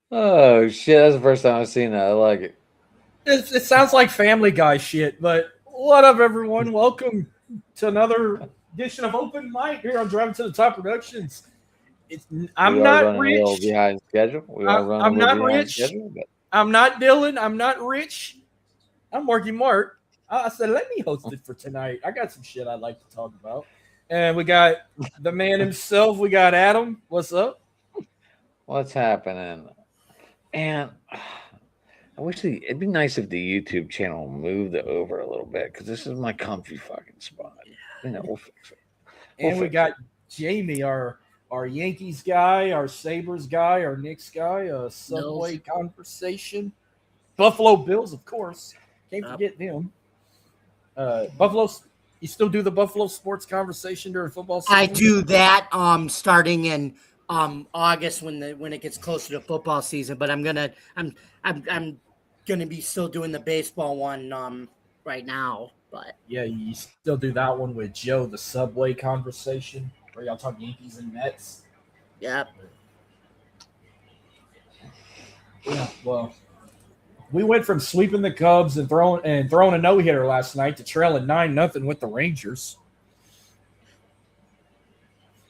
Oh shit! That's the first time I've seen that. I like it. It sounds like Family Guy shit, but what up, everyone? Welcome to another edition of Open Mic here on Driving to the Top Productions. It's, We I'm are not running a little Rich. behind schedule. We are running a I'm little not behind Rich. schedule, but I'm not Dylan. I'm not Rich. I'm Marky Mark. I said, let me host it for tonight. I got some shit I'd like to talk about. And we got the man himself. We got Adam. What's up? what's happening? And I wish it'd be nice if the YouTube channel moved over a little bit because this is my comfy fucking spot. We'll fix it. We'll And we fix it. got Jamie, our Yankees guy, our Sabres guy, our Knicks guy, Subway Bills. conversation. Buffalo Bills, of course. Can't Yep. forget them. Buffalo, you still do the Buffalo sports conversation during football I season? do that starting in August when it gets closer to football season, but I'm gonna be still doing the baseball one right now. But Yeah, you still do that one with Joe, the Subway conversation, where y'all talk Yankees and Mets. yep. Yeah, well, we went from sweeping the Cubs and throwing a no hitter last night to trailing 9-0 with the Rangers.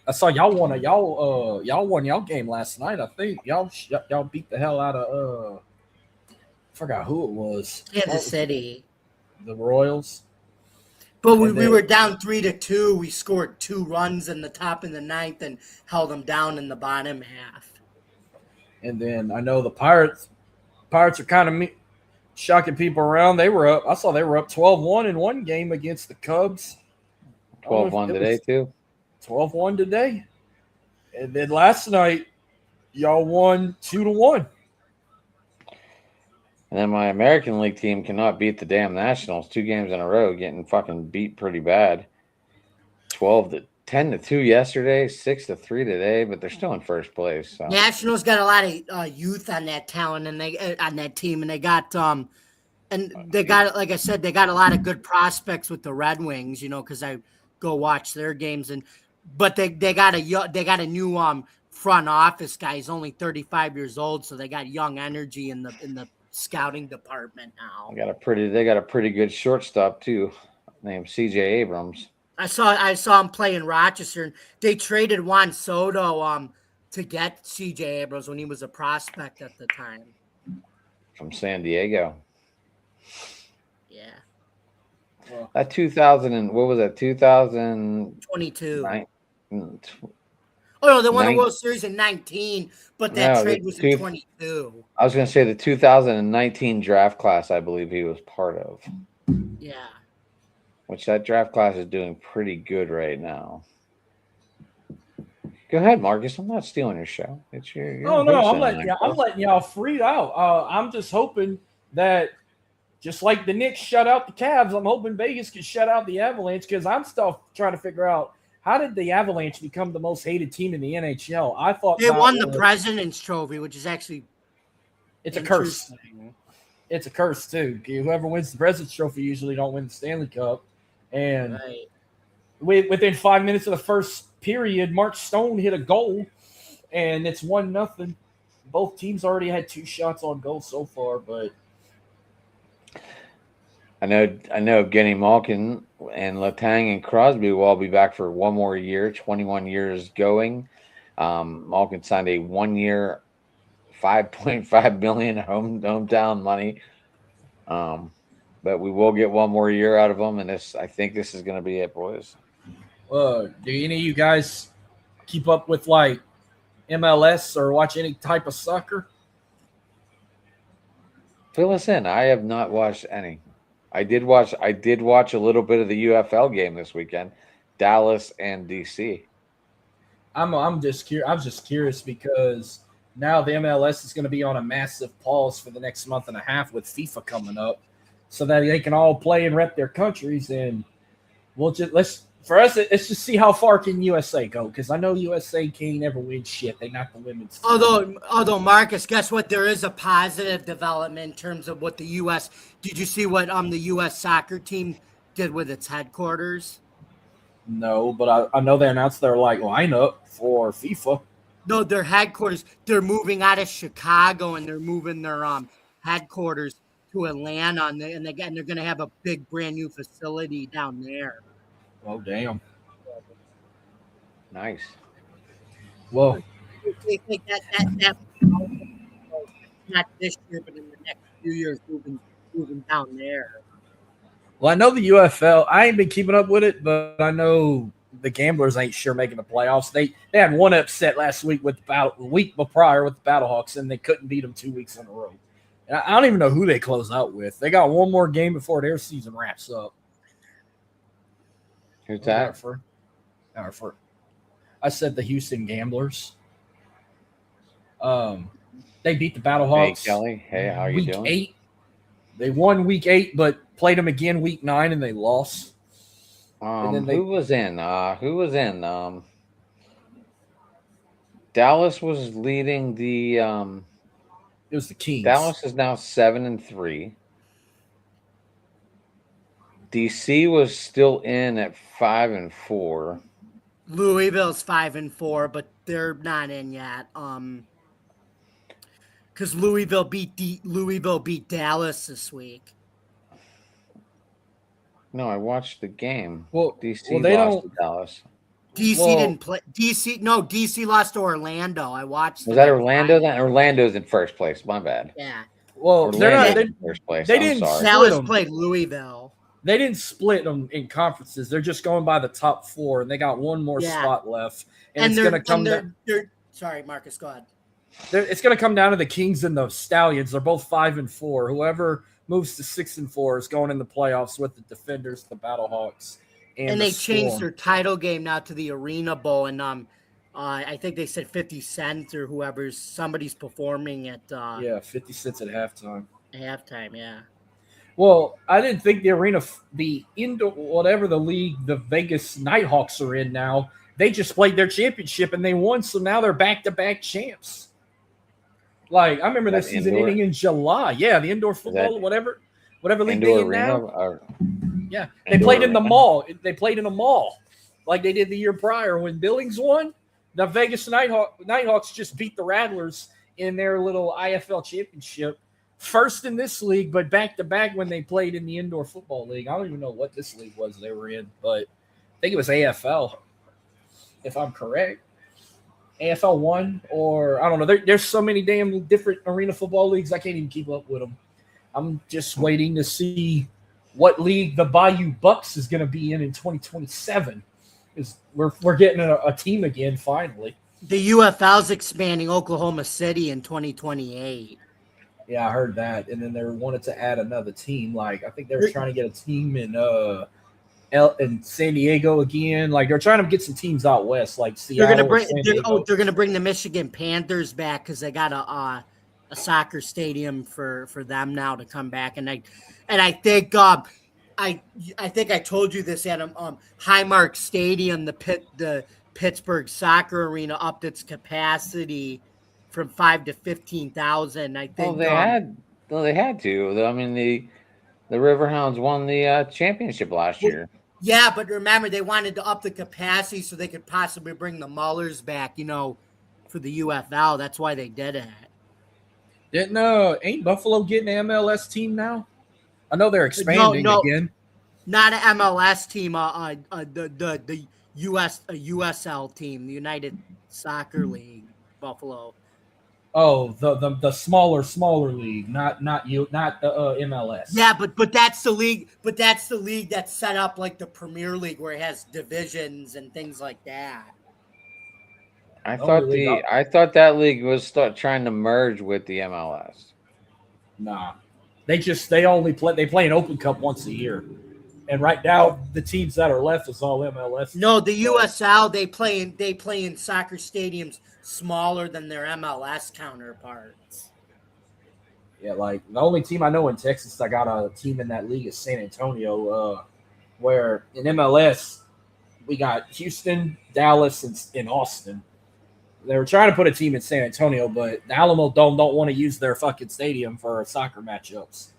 I saw y'all won y'all game last night. I think y'all beat the hell out of I forgot who it was. Kansas City. The Royals. But And we then, were down 3-2. We scored 2 runs in the top of the ninth and held them down in the bottom half. and then I know the Pirates are kind of shocking people around. They were up. I saw they were up 12-1 in one game against the Cubs. 12-1 today too. 12-1 today. And then last night y'all won 2-1. And then my American League team cannot beat the damn Nationals 2 games in a row, getting fucking beat pretty bad. 10-2 yesterday, 6-3 today, but they're still in first place. So. Nationals got a lot of youth on that talent and they on that team, and they got like I said, they got a lot of good prospects with the Red Wings. Because I go watch their games, but they got a new front office guy. He's only 35 years old, so they got young energy in the scouting department now. They got a pretty good shortstop too, named C.J. Abrams. I saw him play in Rochester, and they traded Juan Soto to get C.J. Abrams when he was a prospect at the time. From San Diego. Yeah. That 2000 and what was that? 22. Oh no, they won the World Series in 19, but that trade was in 22. I was going to say the 2019 draft class. I believe he was part of. Yeah. Which that draft class is doing pretty good right now. Go ahead, Marcus. I'm not stealing your show. It's your Oh no, I'm letting y'all free out. I'm just hoping that just like the Knicks shut out the Cavs, I'm hoping Vegas can shut out the Avalanche, because I'm still trying to figure out how did the Avalanche become the most hated team in the NHL. I thought they won the President's Trophy, which is actually it's a curse. It's a curse too. Whoever wins the President's Trophy usually don't win the Stanley Cup. And within 5 minutes of the first period, Mark Stone hit a goal, and it's 1-0. Both teams already had 2 shots on goal so far, but I know Evgeny Malkin and Letang and Crosby will all be back for one more year, 21 years going. Malkin signed a 1-year, $5.5 million hometown money. But we will get one more year out of them, and I think this is going to be it, boys. Do any of you guys keep up with like MLS or watch any type of soccer? Fill us in. I have not watched any. I did watch a little bit of the UFL game this weekend, Dallas and DC. I'm just curious because now the MLS is going to be on a massive pause for the next month and a half with FIFA coming up, so that they can all play and rep their countries. And let's just see how far can USA go, because I know USA can't ever win shit. They knocked the women's team. Although Marcus, guess what? There is a positive development in terms of what the U.S. Did you see what the U.S. soccer team did with its headquarters? No, but I know they announced their lineup for FIFA. No, their headquarters. They're moving out of Chicago and they're moving their headquarters to Atlanta, and they're going to have a big brand new facility down there. Oh, damn. Nice. Well, They think that not this year, but in the next few years, moving down there. I know the UFL. I ain't been keeping up with it, but I know the Gamblers ain't sure making the playoffs. They had one upset last week with the week prior with the Battlehawks, and they couldn't beat them 2 weeks in a row. And I don't even know who they close out with. They got one more game before their season wraps up. Who's that? I said the Houston Gamblers. They beat the Battlehawks. Hey, Kelly. Hey, how you doing? Week 8. They won week 8, but played them again week 9, and they lost. Who was in? Dallas was leading the. It was the Kings. Dallas is now 7-3. DC was still in at 5-4. Louisville's 5-4, but they're not in yet. Because Louisville beat Dallas this week. No, I watched the game. Well, DC they lost don't. to Dallas. DC didn't play. DC lost to Orlando. I watched. Was that Orlando? Then Orlando's in first place. My bad. Yeah. Well, they're not in first place. They I'm didn't. sorry. Dallas played Louisville. They didn't split them in conferences. They're just going by the top 4, and they got one more spot left. And it's going to come down. Sorry, Marcus. Go ahead. It's going to come down to the Kings and the Stallions. They're both 5-4. Whoever moves to 6-4 is going in the playoffs with the Defenders, the Battlehawks, and they Storm. changed their title game now to the Arena Bowl, and I think they said 50 Cent or somebody's performing at 50 cents at halftime. Halftime, yeah. Well, I didn't think the indoor, whatever the league, the Vegas Nighthawks are in now. They just played their championship and they won, so now they're back-to-back champs. Like, I remember that season ending in July. Yeah, the indoor football, whatever league they in now. Yeah, they played in the mall. They played in a mall like they did the year prior when Billings won. The Vegas Nighthawks just beat the Rattlers in their little IFL championship. First in this league, but back-to-back when they played in the indoor football league. I don't even know what this league was they were in, but I think it was AFL, if I'm correct. AFL 1, or I don't know. There's so many damn different arena football leagues, I can't even keep up with them. I'm just waiting to see what league the Bayou Bucks is going to be in 2027. Because we're getting a team again, finally. The UFL's expanding Oklahoma City in 2028. Yeah, I heard that. And then they wanted to add another team. Like, I think they were trying to get a team in San Diego again. Like, they're trying to get some teams out west, like Seattle. They're gonna bring the Michigan Panthers back because they got a soccer stadium for them now to come back. And I think I think I told you this, Adam. Highmark Stadium, the Pittsburgh soccer arena, upped its capacity from 5,000 to 15,000. I think. They had to. I mean, the Riverhounds won the championship last year. Yeah, but remember, they wanted to up the capacity so they could possibly bring the Mullers back, for the UFL. That's why they did it. Ain't Buffalo getting an MLS team now? I know they're expanding again. Not an MLS team. The USL team, the United Soccer League, Buffalo. Oh, the smaller league, not the MLS. Yeah, but that's the league. But that's the league that's set up like the Premier League, where it has divisions and things like that. I thought that league was trying to merge with the MLS. Nah, they play an Open Cup once a year, and right now the teams that are left is all MLS. No, the USL they play in soccer stadiums smaller than their MLS counterparts. Yeah, like the only team I know in Texas that got a team in that league is San Antonio, where in MLS we got Houston, Dallas, and Austin. They were trying to put a team in San Antonio, but the Alamo Dome don't want to use their fucking stadium for soccer matchups,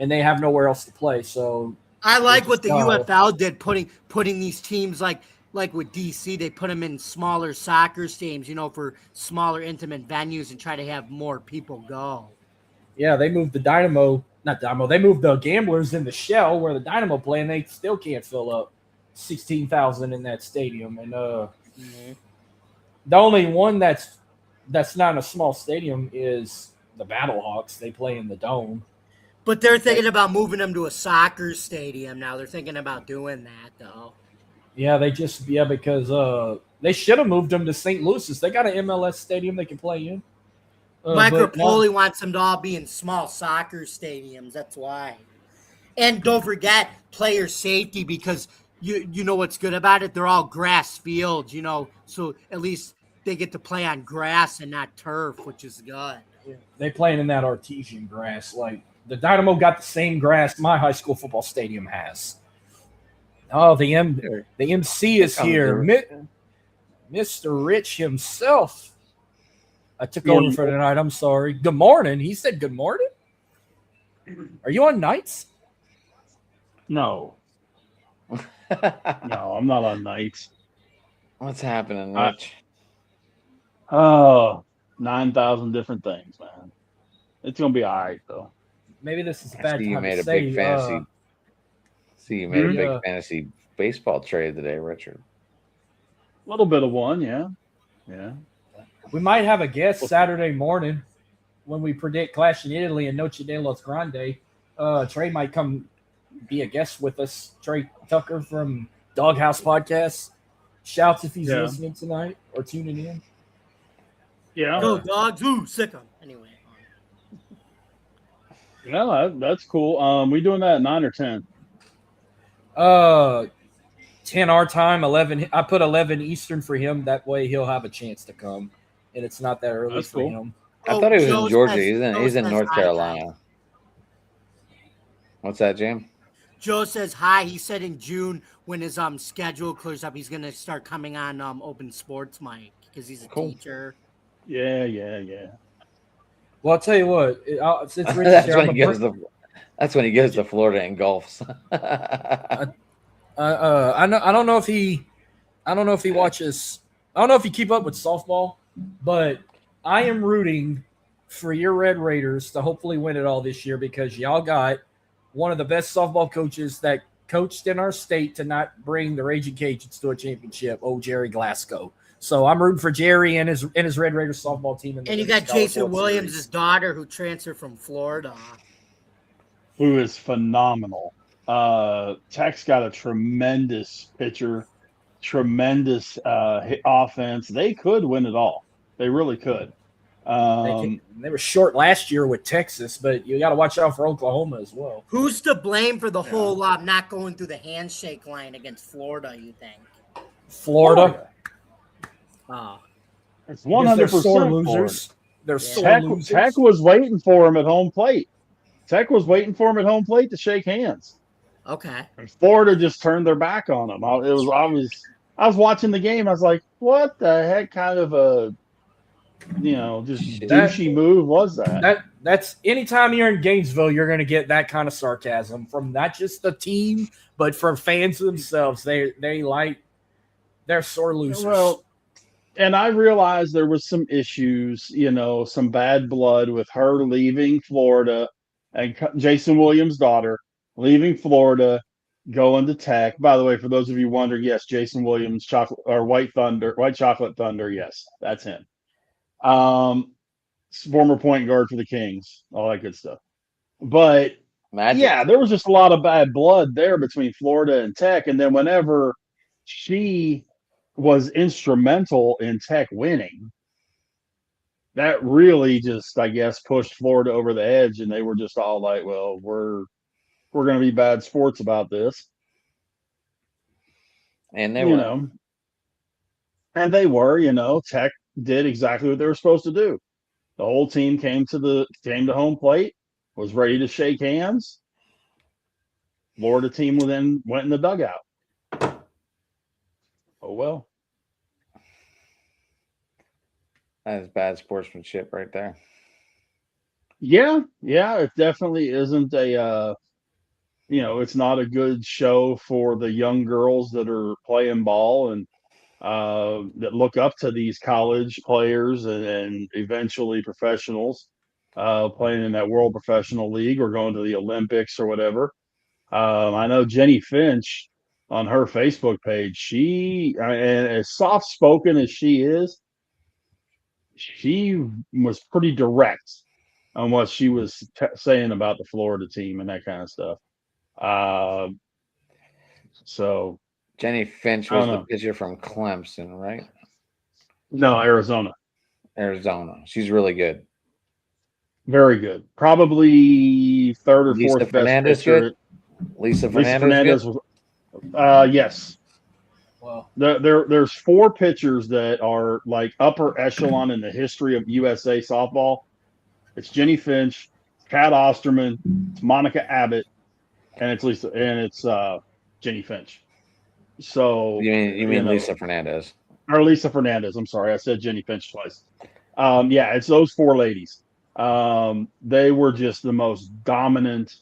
and they have nowhere else to play. So I like what the UFL did, putting these teams like like with DC, they put them in smaller soccer stadiums, for smaller, intimate venues and try to have more people go. Yeah, they moved the Dynamo, not Dynamo. They moved the Gamblers in the shell where the Dynamo play, and they still can't fill up 16,000 in that stadium. And the only one that's not a small stadium is the Battlehawks. They play in the Dome. But they're thinking about moving them to a soccer stadium now. They're thinking about doing that, though. Yeah, because they should have moved them to St. Louis. They got an MLS stadium they can play in. Mike Rapoli wants them to all be in small soccer stadiums. That's why. And don't forget player safety, because you know what's good about it? They're all grass fields, so at least they get to play on grass and not turf, which is good. They playing in that artesian grass. Like the Dynamo got the same grass my high school football stadium has. Oh, the MC is here. Mr. Rich himself. I took over for tonight. I'm sorry. Good morning. He said good morning. Are you on nights? No. No, I'm not on nights. What's happening, Rich? 9,000 different things, man. It's gonna be all right though. Maybe this is a bad time you made to a say. big fantasy. See, you made a big fantasy baseball trade today, Richard. A little bit of one, yeah. We might have a guest Saturday morning when we predict Clash in Italy and Noche de los Grande. Trey might come be a guest with us. Trey Tucker from Doghouse Podcast. Shouts if he's listening tonight or tuning in. Yeah. Go dogs, ooh, sick 'em. Anyway. Yeah, that's cool. We doing that at 9 or 10? 10 our time, 11. I put 11 Eastern for him. That way he'll have a chance to come, and it's not that early for him. I thought he was in Georgia. He's in North Carolina. What's that, Jim? Joe says hi. He said in June when his schedule clears up, he's gonna start coming on Open Sports Mike because he's a teacher. Yeah. Well, I'll tell you what. Since Rich that's when he goes to Florida and golfs. I don't know if he watches. I don't know if you keep up with softball, but I am rooting for your Red Raiders to hopefully win it all this year because y'all got one of the best softball coaches that coached in our state to not bring the Raging Cajuns to a championship. Jerry Glasgow. So I'm rooting for Jerry and his Red Raiders softball team. And you got Jason Williams' daughter who transferred from Florida, who is phenomenal. Tech's got a tremendous pitcher, tremendous offense. They could win it all. They really could. They were short last year with Texas, but you got to watch out for Oklahoma as well. Who's to blame for the whole not going through the handshake line against Florida, you think? Florida. It's 100% sore losers. They're sore losers. Tech was waiting for him at home plate. Tech was waiting for him at home plate to shake hands. Okay. And Florida just turned their back on him. I was watching the game. I was like, what the heck kind of a just douchey move was that? That's anytime you're in Gainesville, you're going to get that kind of sarcasm from not just the team, but from fans themselves. They're sore losers. Well, and I realized there was some issues, some bad blood with her leaving Florida and Jason Williams' daughter leaving Florida, going to Tech. By the way, for those of you wondering, yes, Jason Williams, White Chocolate Thunder. Yes, that's him. Former point guard for the Kings, all that good stuff. But there was just a lot of bad blood there between Florida and Tech. And then whenever she was instrumental in Tech winning, that really just, I guess, pushed Florida over the edge, and they were just all like, well, we're going to be bad sports about this. And they were. And they were, Tech did exactly what they were supposed to do. The whole team came to home plate, was ready to shake hands. Florida team then went in the dugout. Oh, well. That is bad sportsmanship right there. Yeah, it definitely isn't a it's not a good show for the young girls that are playing ball and that look up to these college players and eventually professionals playing in that World Professional League or going to the Olympics or whatever. I know Jenny Finch on her Facebook page, and as soft spoken as she was pretty direct on what she was saying about the Florida team and that kind of stuff. So Jenny Finch was the pitcher from Clemson, right? No, Arizona. Arizona. She's really good. Very good. Probably third or Lisa fourth Fernandez best pitcher. good? Lisa Fernandez was. Yes. Well, there's 4 pitchers that are like upper echelon in the history of USA softball. It's Jenny Finch, Kat Osterman, it's Monica Abbott, and it's Jenny Finch. So you mean Lisa Fernandez or Lisa Fernandez? I'm sorry, I said Jenny Finch twice. Yeah, it's those 4 ladies. They were just the most dominant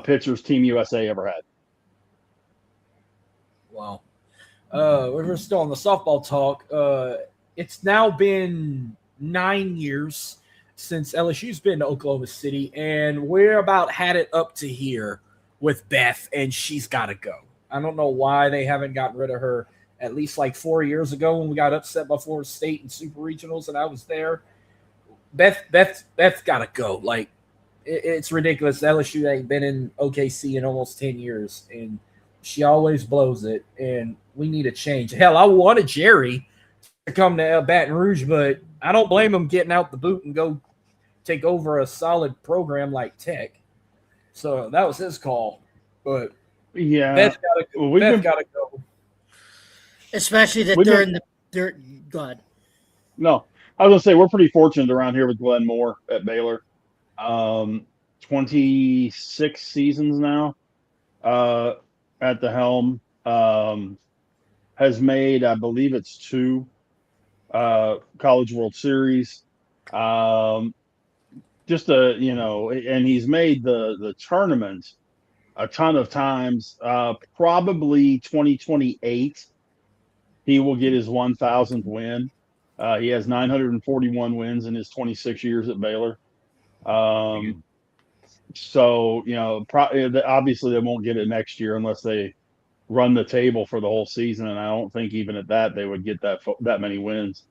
pitchers Team USA ever had. Wow. We're still on the softball talk. It's now been 9 years since LSU's been to Oklahoma City, and we're about had it up to here with Beth, and she's got to go. I don't know why they haven't gotten rid of her at least like 4 years ago when we got upset by Florida State in Super Regionals, and I was there. Beth's got to go. Like, it's ridiculous. LSU ain't been in OKC in almost 10 years, and she always blows it, and we need a change. Hell, I wanted Jerry to come to Baton Rouge, but I don't blame him getting out the boot and go take over a solid program like Tech. So that was his call. But yeah, Beth's got to go. Especially that they're in the – go ahead. No, I was going to say we're pretty fortunate around here with Glenn Moore at Baylor. 26 seasons now at the helm. Has made, I believe it's 2 College World Series. And he's made the tournament a ton of times. Probably 2028, he will get his 1,000th win. He has 941 wins in his 26 years at Baylor. So, obviously they won't get it next year unless they run the table for the whole season, and I don't think even at that they would get that many wins.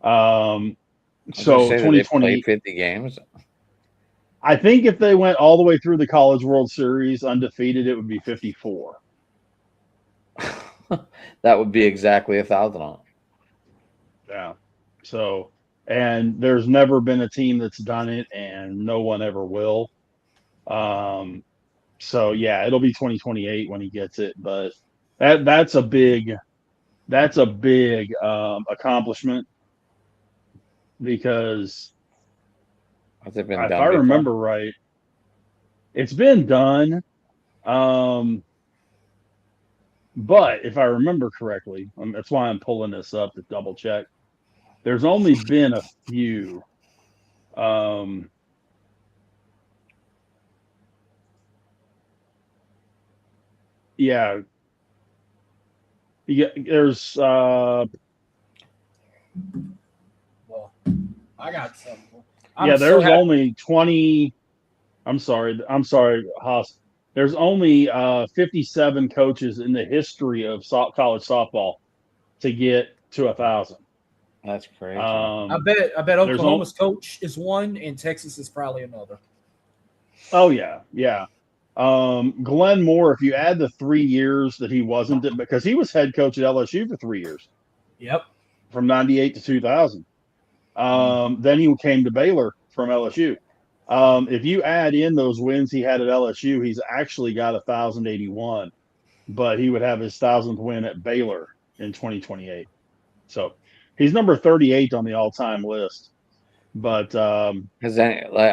So 2020, 50 games. I think if they went all the way through the College World Series undefeated, it would be 54. That would be exactly 1,000. Yeah. So, and there's never been a team that's done it, and no one ever will. So yeah, it'll be 2028 when he gets it, but that's a big accomplishment because has it been if done I before? remember right, it's been done. But if I remember correctly, that's why I'm pulling this up to double check. There's only been a few. Yeah. There's Well, I got something. There's only 20. I'm sorry, Haas. There's only 57 coaches in the history of college softball to get to 1,000. That's crazy. I bet Oklahoma's coach is one, and Texas is probably another. Oh yeah. Glenn Moore, if you add the 3 years that he wasn't, because he was head coach at LSU for 3 years. Yep. From 98 to 2000. Then he came to Baylor from LSU. If you add in those wins he had at LSU, he's actually got 1,081, but he would have his 1,000th win at Baylor in 2028. So he's number 38 on the all-time list. But I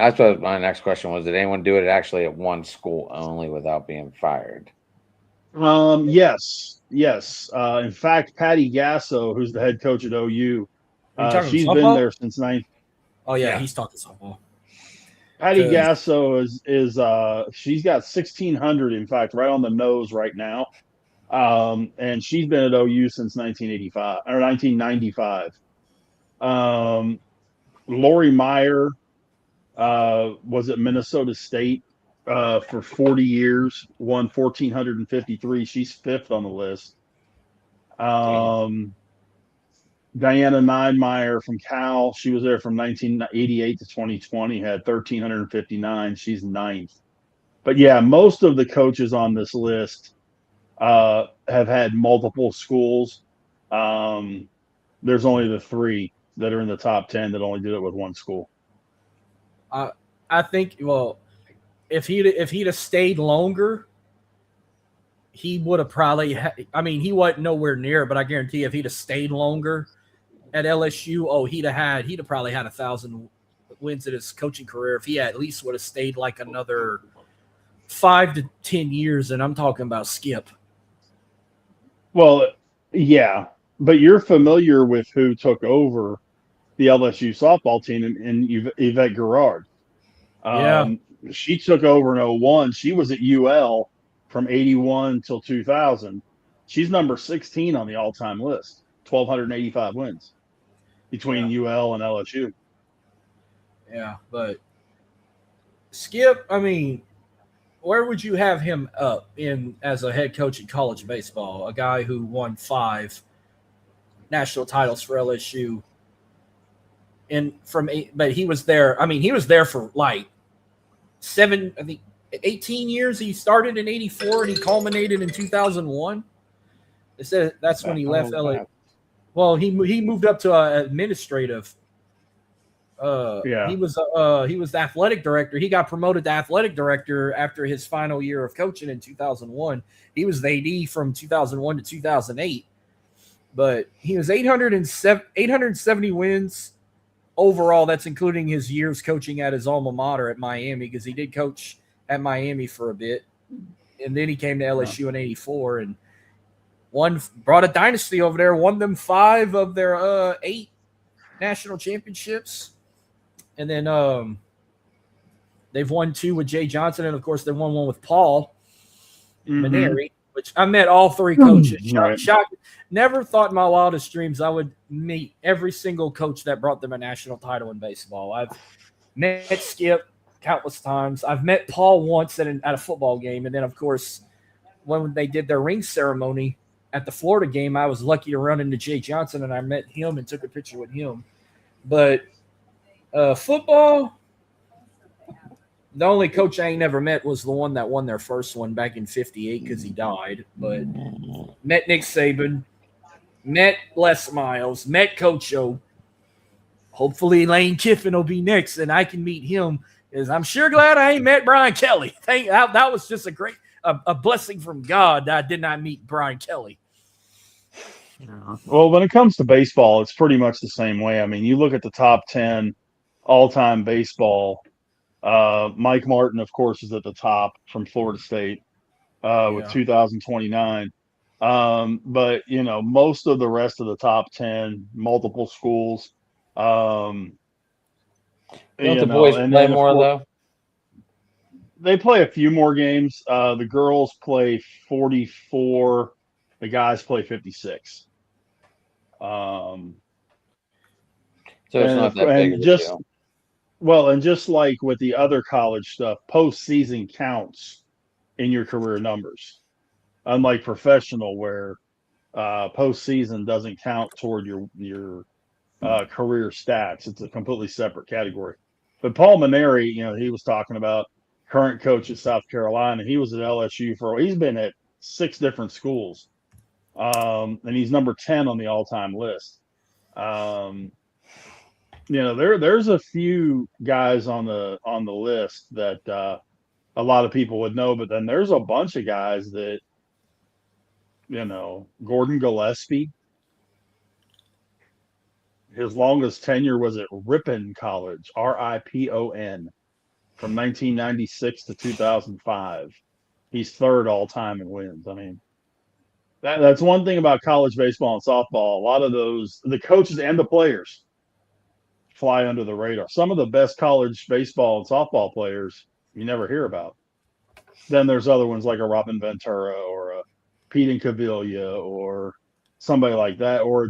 suppose my next question was: did anyone do it actually at one school only without being fired? Yes. In fact, Patty Gasso, who's the head coach at OU, she's been there since 9. Oh yeah, he's talking softball. Patty Gasso is she's got 1,600, in fact, right on the nose right now. And she's been at OU since 1985 or 1995. Lori Meyer was at Minnesota State for 40 years, won 1,453. She's fifth on the list. Diana Neidmeyer from Cal, she was there from 1988 to 2020, had 1,359. She's ninth. But yeah, most of the coaches on this list have had multiple schools. There's only the three that are in the top 10 that only did it with one school. I think, well, if he'd have stayed longer, he would have probably. He wasn't nowhere near, but I guarantee if he'd have stayed longer at LSU, he'd have probably had 1,000 wins in his coaching career if he at least would have stayed like another 5 to 10 years. And I'm talking about Skip. Well, yeah, but you're familiar with who took over the LSU softball team and Yvette Garrard. She took over in 2001. She was at UL from 81 till 2000. She's number 16 on the all-time list, 1,285 wins between UL and LSU. Yeah, but Skip, where would you have him up in as a head coach in college baseball? A guy who won 5 national titles for LSU. But he was there. He was there for like 18 years. He started in 84 and he culminated in 2001. They said that's when he left LA. Well, he moved up to administrative. He was the athletic director. He got promoted to athletic director after his final year of coaching in 2001. He was the AD from 2001 to 2008. But he was 870 wins overall. That's including his years coaching at his alma mater at Miami, because he did coach at Miami for a bit. And then he came to LSU in 84 and brought a dynasty over there, won them 5 of their 8 national championships. And then they've won 2 with Jay Johnson, and of course they won 1 with Paul Maneri, which I met all 3 coaches. Shocked. Never thought in my wildest dreams I would meet every single coach that brought them a national title in baseball. I've met Skip countless times. I've met Paul once at a football game, and then of course when they did their ring ceremony at the Florida game, I was lucky to run into Jay Johnson, and I met him and took a picture with him. But football, the only coach I ain't never met was the one that won their first one back in 58 because he died. But met Nick Saban, met Les Miles, met Coach O. Hopefully Lane Kiffin will be next and I can meet him, because I'm sure glad I ain't met Brian Kelly. That was just a blessing from God that I did not meet Brian Kelly. Well, when it comes to baseball, it's pretty much the same way. You look at the top 10 all-time baseball. Mike Martin, of course, is at the top from Florida State with 2,029. But, most of the rest of the top 10, multiple schools. Don't the boys play more, though? They play a few more games. The girls play 44. The guys play 56. So it's not that big of a deal. Well, and just like with the other college stuff, postseason counts in your career numbers. Unlike professional, where postseason doesn't count toward your career stats. It's a completely separate category. But Paul Maneri, he was talking about current coach at South Carolina. He was at LSU he's been at 6 different schools. And he's number 10 on the all-time list. There's a few guys on the list that a lot of people would know, but then there's a bunch of guys that, Gordon Gillespie, his longest tenure was at Ripon College, RIPON, from 1996 to 2005. He's 3rd all time in wins. That's one thing about college baseball and softball. A lot of those, the coaches and the players, fly under the radar. Some of the best college baseball and softball players you never hear about. Then there's other ones like a Robin Ventura or a Pete Incaviglia or somebody like that, or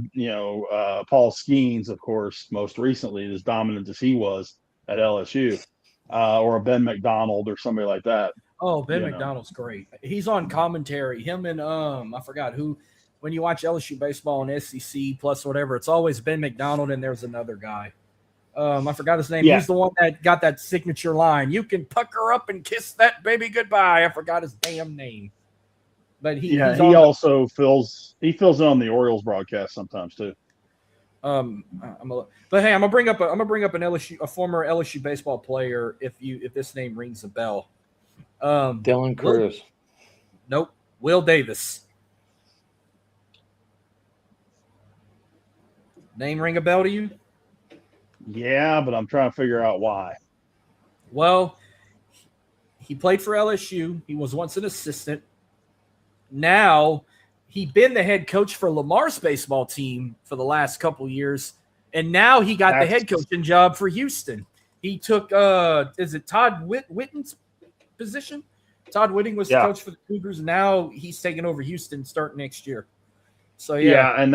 Paul Skeens, of course, most recently, as dominant as he was at LSU, or a Ben McDonald or somebody like that. Oh, Ben McDonald's great. He's on commentary. Him and I forgot who. When you watch LSU baseball and SEC plus whatever, it's always Ben McDonald and there's another guy. I forgot his name. Yeah. He's the one that got that signature line. You can pucker up and kiss that baby goodbye. I forgot his damn name. But he also fills in on the Orioles broadcast sometimes too. But hey, I'm gonna bring up a former LSU baseball player if this name rings a bell. Dylan Cruz. Nope. Will Davis. Name ring a bell to you? Yeah, but I'm trying to figure out why. Well, he played for LSU. He was once an assistant. Now he'd been the head coach for Lamar's baseball team for the last couple of years, and now he got the head coaching job for Houston. He took is it Todd Whitten's position? Todd Whitting was the coach for the Cougars. Now he's taking over Houston starting next year. So and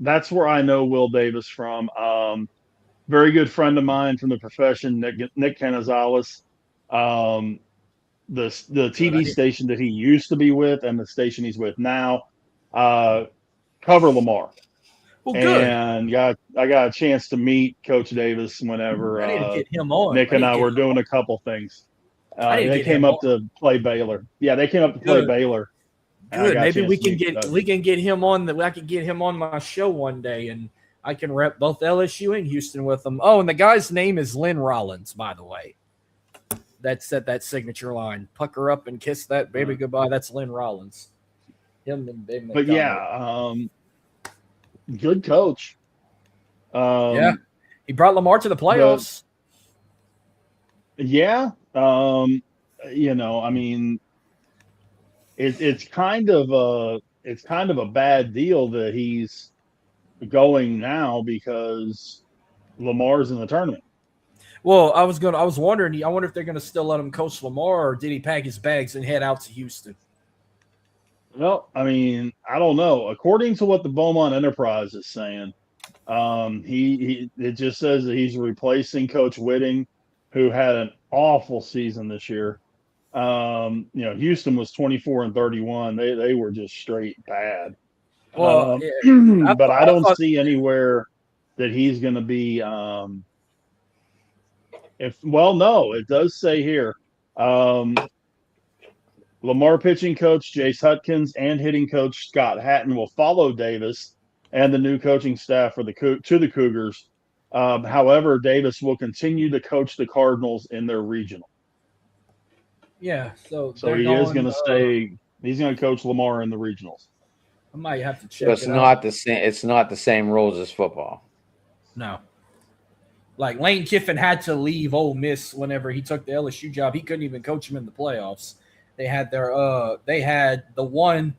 that's where I know Will Davis from. Very good friend of mine from the profession, Nick Canizales. The TV station that he used to be with and the station he's with now cover Lamar. Well, good. And I got a chance to meet Coach Davis whenever I need to get him on. Nick and I were doing a couple things. They came up to play Baylor. Yeah, they came up to play Baylor. Good. Maybe we can get him on. I could get him on my show one day, and I can rep both LSU and Houston with him. Oh, and the guy's name is Lynn Rollins, by the way. That set that signature line. Pucker up and kiss that baby goodbye. That's Lynn Rollins. Him and Ben McDonald. But yeah, good coach. He brought Lamar to the playoffs. I mean, it's kind of a bad deal that he's going now because Lamar's in the tournament. Well, I was wondering. I wonder if they're going to still let him coach Lamar, or did he pack his bags and head out to Houston? Well, I mean, I don't know. According to what the Beaumont Enterprise is saying, it just says that he's replacing Coach Whitting, who had an awful season this year. Houston was 24-31. They were just straight bad. Well, but I don't see anywhere that he's going to be. It does say here. Lamar pitching coach Jace Hutkins and hitting coach Scott Hatton will follow Davis and the new coaching staff to the Cougars. However, Davis will continue to coach the Cardinals in their regional. Yeah, so he is going to stay. He's going to coach Lamar in the regionals. I might have to check. So it's not the same. It's not the same rules as football. No. Like Lane Kiffin had to leave Ole Miss whenever he took the LSU job. He couldn't even coach him in the playoffs. They had the one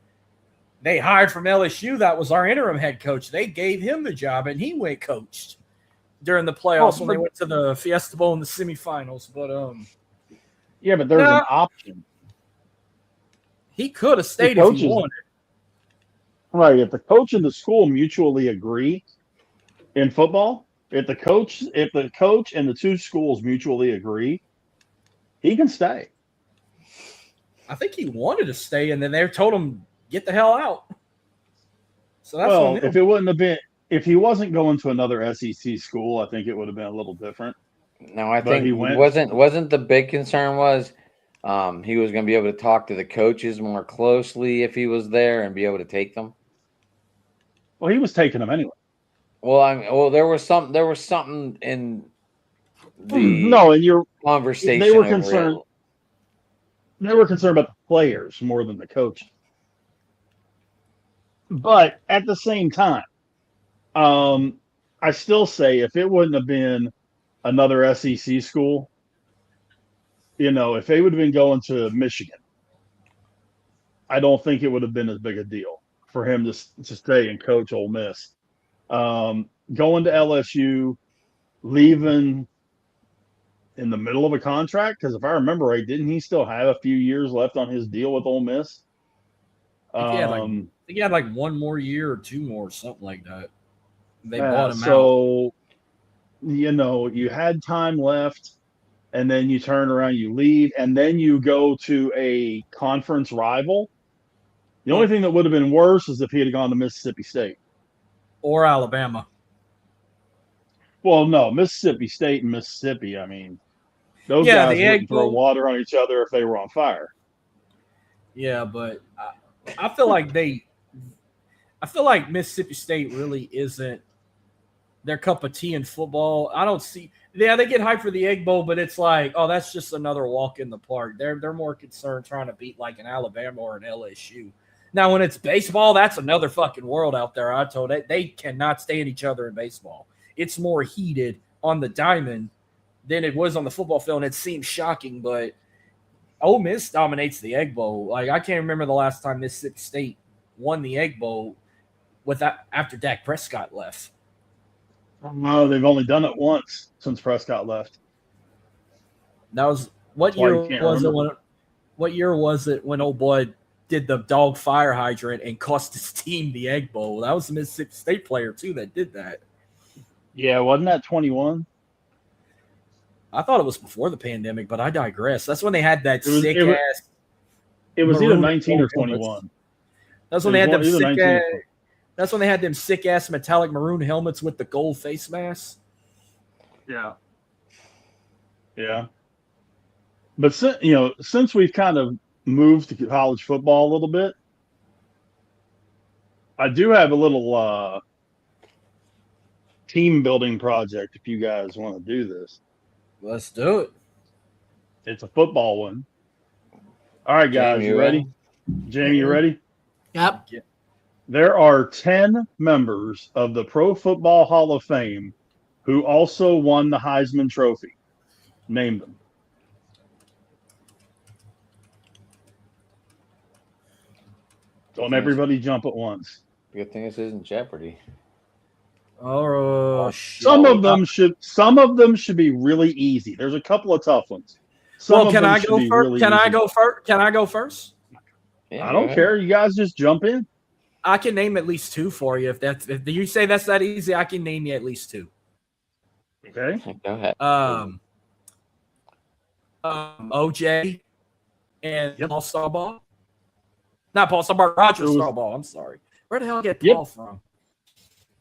they hired from LSU that was our interim head coach. They gave him the job and he went coached during the playoffs when they went to the Fiesta Bowl in the semifinals. But but there's an option. He could have stayed if he wanted. Right. If the coach and the school mutually agree in football, if the coach and the two schools mutually agree, he can stay. I think he wanted to stay, and then they told him, get the hell out. So that's if he wasn't going to another SEC school, I think it would have been a little different. No, I think wasn't the big concern was he was going to be able to talk to the coaches more closely if he was there and be able to take them. Well, he was taking them anyway. Well, there was something in the conversation. They were concerned. They were concerned about the players more than the coach. But at the same time, I still say if it wouldn't have been another SEC school, if they would have been going to Michigan, I don't think it would have been as big a deal for him to stay and coach Ole Miss. Going to LSU, leaving in the middle of a contract? Because if I remember right, didn't he still have a few years left on his deal with Ole Miss? I think he had like one more year or two more, something like that. They bought him out. So, you had time left, and then you turn around, you leave, and then you go to a conference rival. The only thing that would have been worse is if he had gone to Mississippi State. Or Alabama. Well, no, Mississippi State and Mississippi, I mean, those guys wouldn't throw water on each other if they were on fire. Yeah, but I feel like Mississippi State really isn't their cup of tea in football. I don't see. Yeah, they get hyped for the Egg Bowl, but it's like, oh, that's just another walk in the park. They're more concerned trying to beat like an Alabama or an LSU. Now, when it's baseball, that's another fucking world out there. I told it they cannot stand each other in baseball. It's more heated on the diamond than it was on the football field, and it seems shocking, but Ole Miss dominates the Egg Bowl. Like, I can't remember the last time Mississippi State won the Egg Bowl after Dak Prescott left. No, they've only done it once since Prescott left. That was what year was it? What year was it when old boy did the dog fire hydrant and cost his team the Egg Bowl? That was the Mississippi State player too that did that. Yeah, wasn't that 21? I thought it was before the pandemic, but I digress. That's when they had that sick ass. It was either 19 or 21. That's when they had them sick ass. That's when they had them sick ass metallic maroon helmets with the gold face masks. Yeah. Yeah. But since we've kind of moved to college football a little bit, I do have a little team building project if you guys want to do this. Let's do it. It's a football one. All right, guys, you ready? Jamie, you ready? Yep. There are 10 members of the Pro Football Hall of Fame who also won the Heisman Trophy. Name them. Don't everybody jump at once. Good thing this isn't Jeopardy. Oh, some of them should be really easy. There's a couple of tough ones. Can I go first? Can I go first? Yeah, I don't care. You guys just jump in. I can name at least two for you. If you say that's that easy, I can name you at least two. Okay. Go ahead. OJ and Paul Starbaugh. Not Paul Starbaugh, Roger Starbaugh. I'm sorry. Where the hell did Paul from?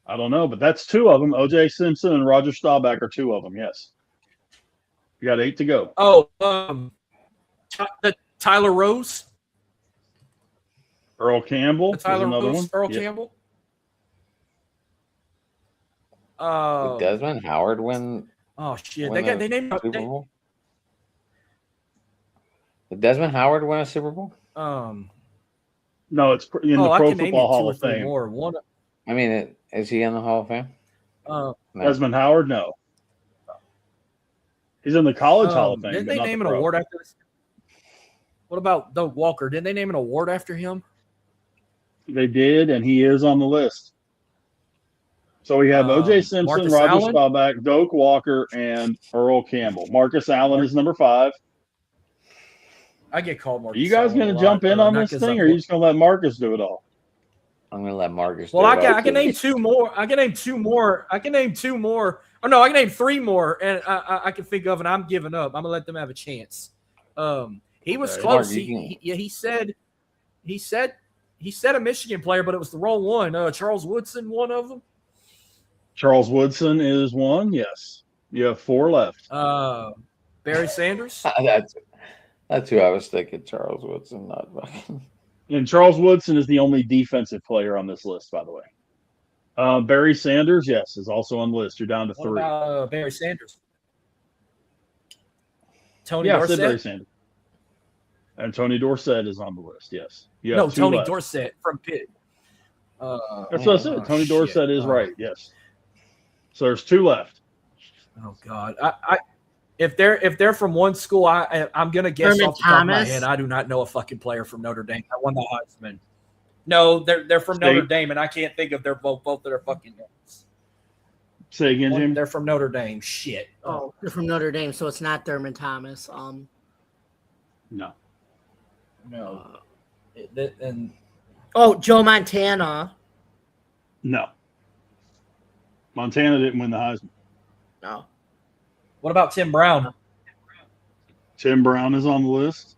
I don't know, but that's two of them. O.J. Simpson and Roger Staubach are two of them, yes. You got 8 to go. Oh, Tyler Rose. Earl Campbell. Tyler Rose. One. Earl Campbell. Did Desmond Howard win? Oh, shit. They named Super Bowl? Did Desmond Howard win a Super Bowl? No, it's in the Pro Football Hall of Fame. I mean, is he in the Hall of Fame? No. Desmond Howard? No. He's in the College Hall of Fame. Didn't they name an award after this? What about Doug Walker? Didn't they name an award after him? They did, and he is on the list. So we have O.J. Simpson, Marcus Roger Allen? Staubach, Doak Walker, and Earl Campbell. Marcus Allen is number 5. I get called Marcus. Are you guys going to jump in on this thing, or are you just going to let Marcus do it all? I'm going to let Marcus do it. I can name two more. I can name 2 more. I can name 2 more. Oh, no, I can name 3 more, and I can think of, and I'm giving up. I'm going to let them have a chance. He was close. He said a Michigan player, but it was the wrong one. Charles Woodson, one of them. Charles Woodson is one, yes. You have 4 left. Barry Sanders. That's who I was thinking, Charles Woodson, not fucking. And Charles Woodson is the only defensive player on this list, by the way. Barry Sanders, yes, is also on the list. You're down to 3. What about Barry Sanders? Tony Dorsett? Dorsett? I said Barry Sanders. And Tony Dorsett is on the list, yes. No, Tony left. Dorsett from Pitt. That's what I said. Tony Dorsett is right, yes. So there's 2 left. Oh, God. If they're from one school, I'm gonna guess off the top of my head. I do not know a fucking player from Notre Dame that won the Heisman. No, they're from Notre Dame, and I can't think of both of their fucking names. Say again, Jimmy. They're from Notre Dame. Shit. Oh, they're from Notre Dame, so it's not Thurman Thomas. No. And Joe Montana. No. Montana didn't win the Heisman. No. What about Tim Brown? Tim Brown is on the list.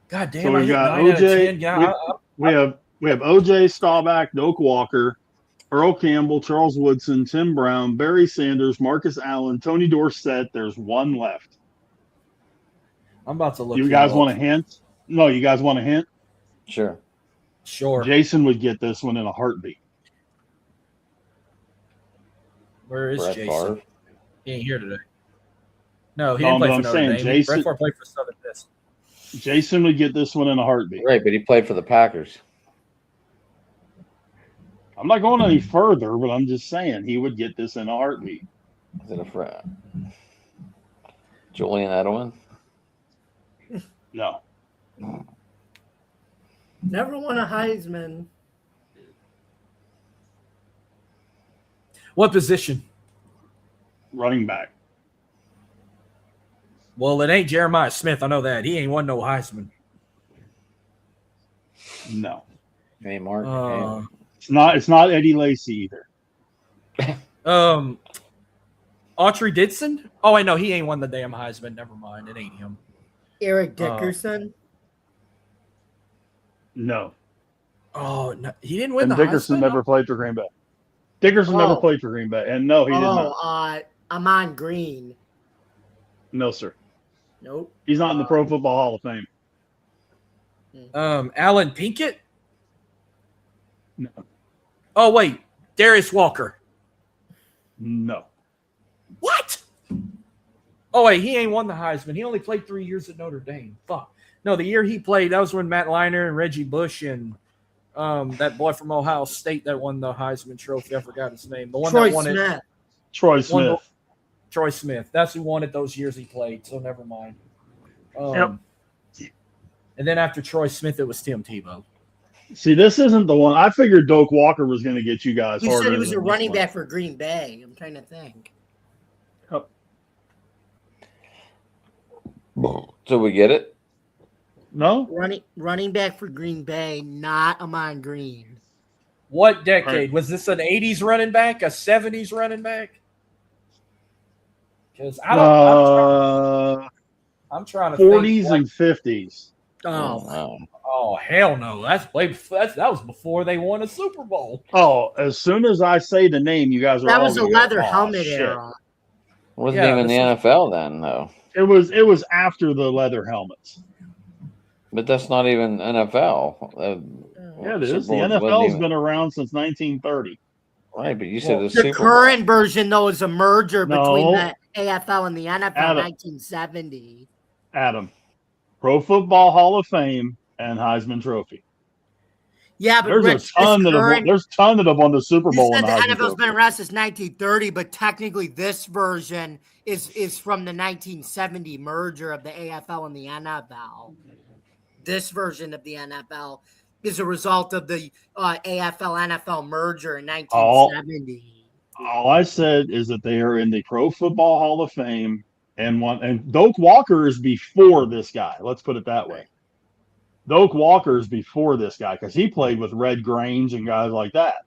God damn! So we got OJ. We have OJ, Staubach, Doak Walker, Earl Campbell, Charles Woodson, Tim Brown, Barry Sanders, Marcus Allen, Tony Dorsett. There's one left. I'm about to look. You guys want a hint? No, you guys want a hint? Sure. Jason would get this one in a heartbeat. Where is Brett Jason? Favre. He ain't here today. No, he didn't play for Notre Dame. Jason, Brett Favre played for Southern Miss. Jason would get this one in a heartbeat. Right, but he played for the Packers. I'm not going any further, but I'm just saying he would get this in a heartbeat. Is it a friend? Julian Edelman? No. Never won a Heisman. What position? Running back. Well, it ain't Jeremiah Smith. I know that. He ain't won no Heisman. No. Hey, Mark. It's not Eddie Lacy either. Autry Didson? Oh, I know. He ain't won the damn Heisman. Never mind. It ain't him. Eric Dickerson? No. Oh, no. He didn't win the Dickerson Heisman? never played for Green Bay. Dickerson never played for Green Bay. And no, he did not. Amon Green. No, sir. Nope. He's not in the Pro Football Hall of Fame. Alan Pinkett? No. Oh, wait. Darius Walker. No. What? Oh, wait. He ain't won the Heisman. He only played 3 years at Notre Dame. Fuck. No, the year he played, that was when Matt Leinart and Reggie Bush and that boy from Ohio State that won the Heisman Trophy. I forgot his name. The one that won it. Troy Smith. Troy Smith. That's who won it those years he played, so never mind. Yep. And then after Troy Smith, it was Tim Tebow. See, this isn't the one. I figured Doak Walker was going to get you guys. You said he was a running back for Green Bay. I'm trying to think. So we get it? No? Running back for Green Bay, not Amon Green. What decade? Was this an 80s running back? A 70s running back? Because I'm trying to 40s think, and 50s. Oh, hell no. That was before they won a Super Bowl. Oh, as soon as I say the name, you guys are That all was a leather helmet era. It wasn't even the NFL then, though. It was after the leather helmets. But that's not even NFL. Yeah, it is. The NFL's been around since 1930. Right, but you said the current version, though, is a merger between the AFL and the NFL in 1970. Adam, Pro Football Hall of Fame and Heisman Trophy. Yeah, but there's a ton that have won the Super Bowl. You said the NFL's been around since 1930, but technically this version is from the 1970 merger of the AFL and the NFL. This version of the NFL is a result of the AFL-NFL merger in 1970. All I said is that they are in the Pro Football Hall of Fame and Doak Walker is before this guy. Let's put it that way. Doak Walker is before this guy because he played with Red Grange and guys like that.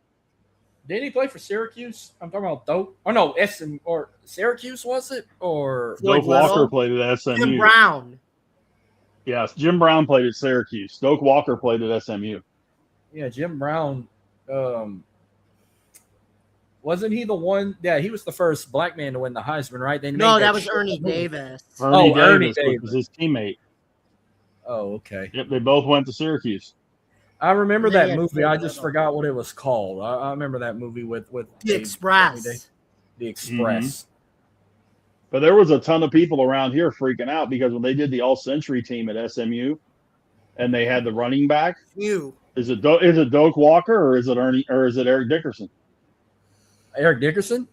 Did he play for Syracuse? I'm talking about Doak. Oh no, or Syracuse was it? Or Doak Walker played at SMU. Jim Brown. Yes, Jim Brown played at Syracuse. Doak Walker played at SMU. Yeah, Jim Brown. Wasn't he the one? Yeah, he was the first black man to win the Heisman, right? No, that was Ernie Davis. Ernie Davis was his teammate. Oh, okay. Yep, they both went to Syracuse. I remember that movie. I just forgot what it was called. I remember that movie with The Express. The Express. Mm-hmm. But there was a ton of people around here freaking out because when they did the All-Century team at SMU, and they had the running back. Is it Doak Walker or is it Eric Dickerson? Eric Dickerson?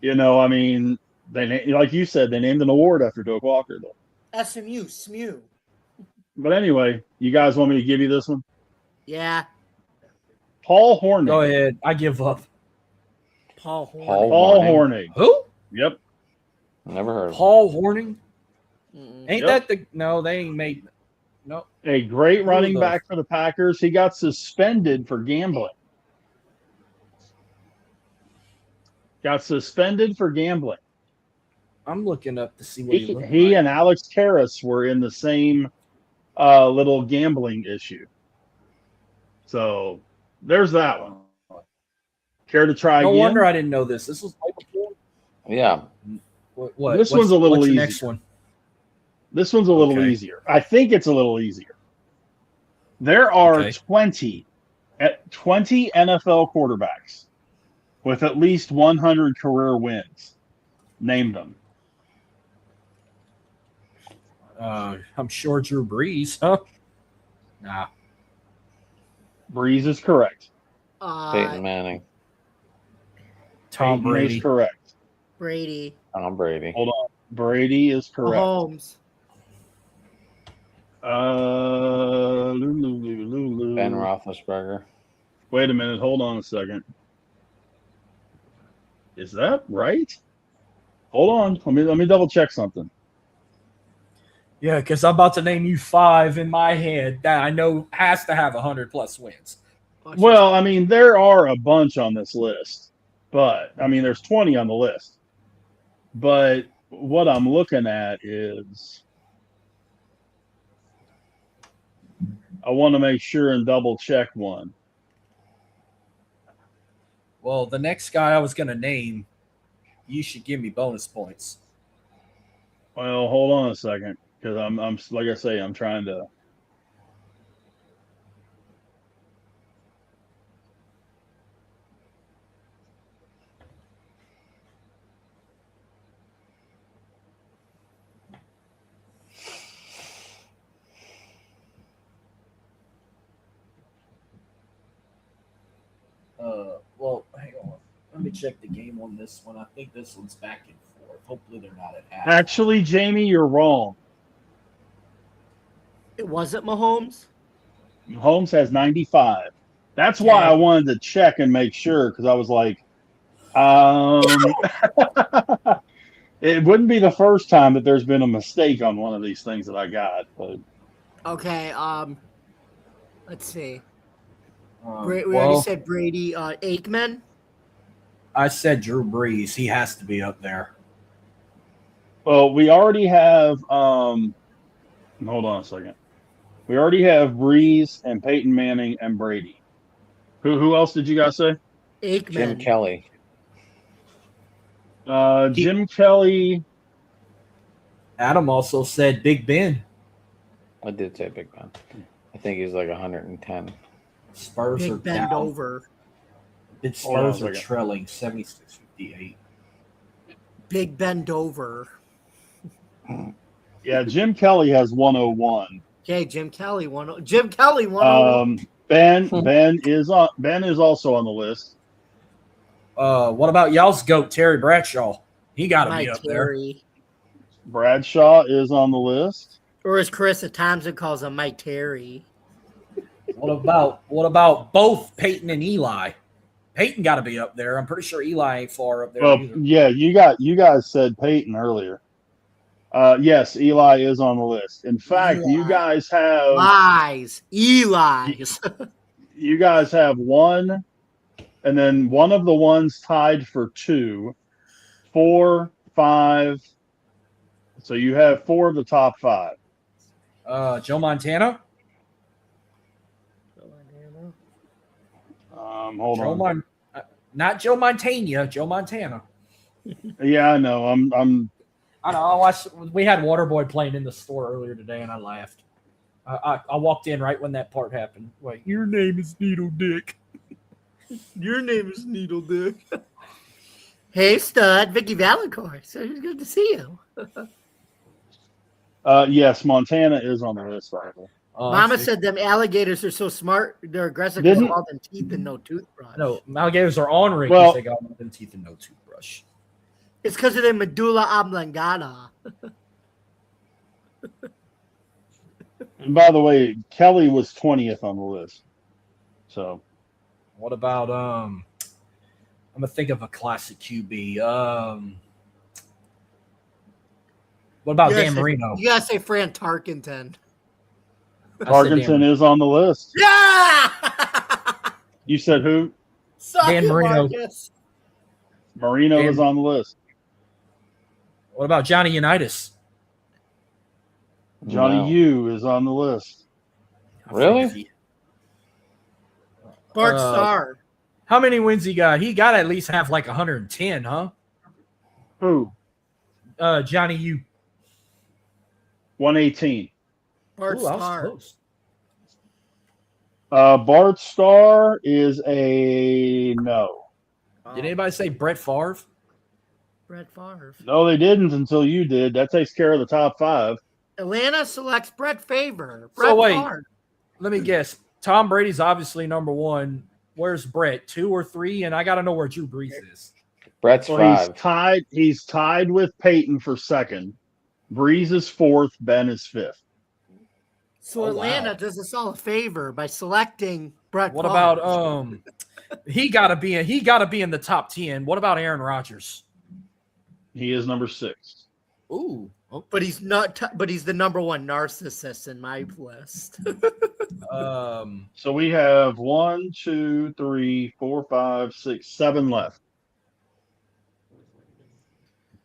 You know, I mean, like you said, they named an award after Doak Walker, though. SMU. But anyway, you guys want me to give you this one? Yeah. Paul Hornung. Go ahead. I give up. Paul Hornung. Paul Hornung. Who? Yep. Never heard of Paul Hornung. Ain't Yep. that the? No, they ain't made. No. A great running the- back for the Packers. He got suspended for gambling. I'm looking up to see what he looked He like. and Alex Karras were in the same little gambling issue. So there's that one. Care to try No again? wonder I didn't know this. This was right before. Yeah. What? This one's a little what's your easier. next one? This one's a little Okay. easier. I think it's a little easier. There are Okay. 20 NFL quarterbacks with at least 100 career wins. Name them. I'm sure Drew Brees, huh? Nah. Breeze is correct. Peyton Manning. Tom Peyton Brady. is correct. Brady. Tom Brady. Hold on. Brady is correct. Mahomes. Ben Roethlisberger. Wait a minute. Hold on a second. Is that right? Hold on. Let me double check something. Yeah, because I'm about to name you 5 in my head that I know has to have 100+ wins. Well, I mean, there are a bunch on this list, but I mean, there's 20 on the list. But what I'm looking at is I want to make sure and double check one. Well, the next guy I was going to name, you should give me bonus points. Well, hold on a second, because I'm like I say, I'm trying to. Well, hang on. Let me check the game on this one. I think this one's back and forth. Hopefully they're not at half. Actually, Jamie, you're wrong. It wasn't Mahomes. Holmes has 95. That's why I wanted to check and make sure, because I was like, it wouldn't be the first time that there's been a mistake on one of these things that I got. But Okay. Let's see. We well, already said Brady. Aikman. I said Drew Brees. He has to be up there. well, we already have. Hold on a second. We already have Breeze and Peyton Manning and Brady. Who else did you guys say? Aikman. Jim Kelly. Jim Kelly. Adam also said Big Ben. I did say Big Ben. I think he's like 110. Spurs are Big bend down. over. The Hold on a Spurs are second. trailing 76-58. Big bend over. Yeah, Jim Kelly has 101. Okay, Jim Kelly won. Jim Kelly won. Ben is also on the list. What about y'all's GOAT, Terry Bradshaw? He got to be Mike up there. Terry. Bradshaw is on the list. Or as Carissa Thompson calls him, Mike Terry. What about both Peyton and Eli? Peyton got to be up there. I'm pretty sure Eli ain't far up there Well, either. yeah, you guys said Peyton earlier. Yes, Eli is on the list. In fact, Eli. you guys have Lies. Eli's. you guys have one, and then one of the ones tied for 2, 4, 5. So you have 4 of the top 5. Joe Montana? Hold on. Not Joe Montana, Joe Montana. Yeah, I know. I'm I know. We had Waterboy playing in the store earlier today, and I laughed. I walked in right when that part happened. Like, your name is Needle Dick. Your name is Needle Dick. Hey, stud, Vicky Valancourt. So it's good to see you. yes, Montana is on the list. Mama said them alligators are so smart. They're aggressive. Didn't- With all them teeth and no toothbrush. No, alligators are ornery Well- because they got more than teeth and no toothbrush. It's because of their medulla oblongata. And by the way, Kelly was 20th on the list. So What about I'm gonna think of a classic QB. What about Dan Marino? You gotta say Fran Tarkenton. Tarkenton is on the list. Yeah. You said who? Dan Marino. Marino is on the list. What about Johnny Unitas? Johnny U is on the list. Really? Bart Starr. How many wins he got? He got at least have like 110, huh? Who? Johnny U. 118. Bart Starr. Bart Starr is a no. Did anybody say Brett Favre? Brett Favre. No, they didn't until you did. That takes care of the top 5. Atlanta selects Brett Favre. So wait, let me guess. Tom Brady's obviously number 1. Where's Brett? 2 or 3? And I got to know where Drew Brees is. Brett's 5. He's tied with Peyton for 2nd. Brees is 4th. Ben is 5th. So Atlanta does us all a favor by selecting Brett. What about he gotta be in the top 10. What about Aaron Rodgers? He is number 6. Ooh. Okay. But he's not. But he's the number 1 narcissist in my list. So we have 1, 2, 3, 4, 5, 6, 7 left.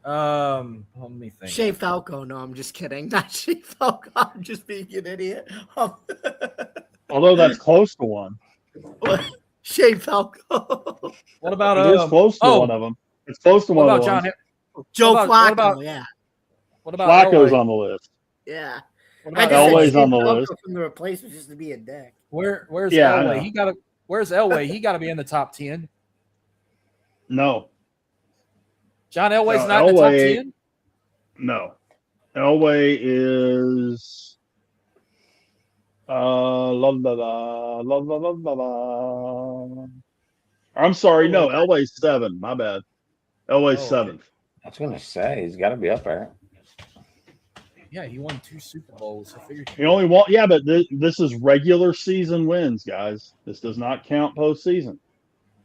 Let me think. Shea Falco. No, I'm just kidding. Not Shea Falco. I'm just being an idiot. Although that's close to one. Shea Falco. What about it is close to one of them. It's close to one of them. Joe Flacco. Yeah. What about Flacco's Elway? On the list? Yeah. Elway's on the list. From the replacement just to be a dick. Where's Elway? Where's Elway? He gotta be in the top 10. No. John Elway's not in the top 10? No. Elway is I'm sorry, no, Elway's 7. My bad. Elway's 7th. I was gonna say he's gotta be up there. Yeah, he won 2 Super Bowls. I figured he only won. Yeah, but this is regular season wins, guys. This does not count postseason.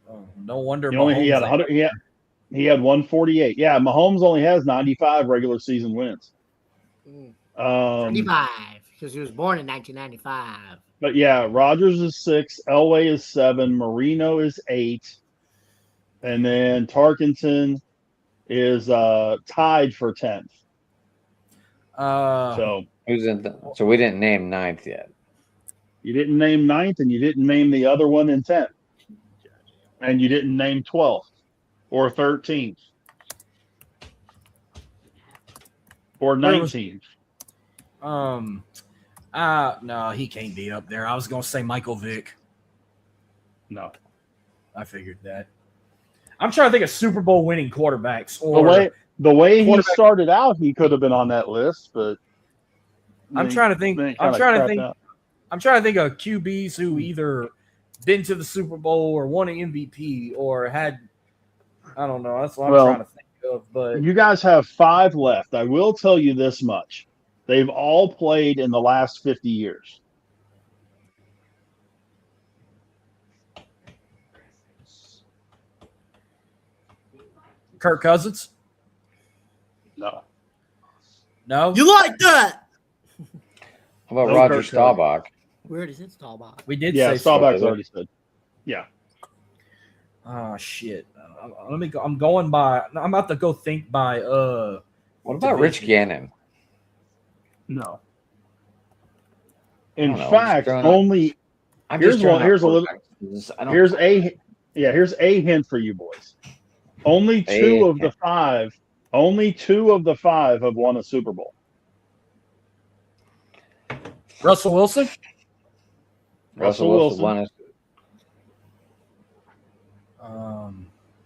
Oh, no wonder. He had 100. He had 148. Yeah, Mahomes only has 95 regular season wins. 95 because he was born in 1995. But yeah, Rodgers is 6, Elway is 7, Marino is 8, and then Tarkenton is tied for 10th. So who's in? So we didn't name 9th yet. You didn't name 9th, and you didn't name the other one in 10th, and you didn't name 12th or 13th or 19th. No, he can't be up there. I was gonna say Michael Vick. No, I figured that. I'm trying to think of Super Bowl winning quarterbacks. Or the way he started out, he could have been on that list, but I'm trying to think of QBs who either been to the Super Bowl or won an MVP or had, I don't know. That's what I'm trying to think of. But you guys have 5 left. I will tell you this much. They've all played in the last 50 years. Kirk Cousins? No? You like that? How about Roger Staubach? Where does it Staubach? We did say Staubach's already said. Yeah. Oh shit. Let me go. I'm about to go think by what about Rich Gannon? No. In fact, only here's a hint for you boys. Only 2 of the 5 have won a Super Bowl. Russell Wilson? Russell Wilson won it.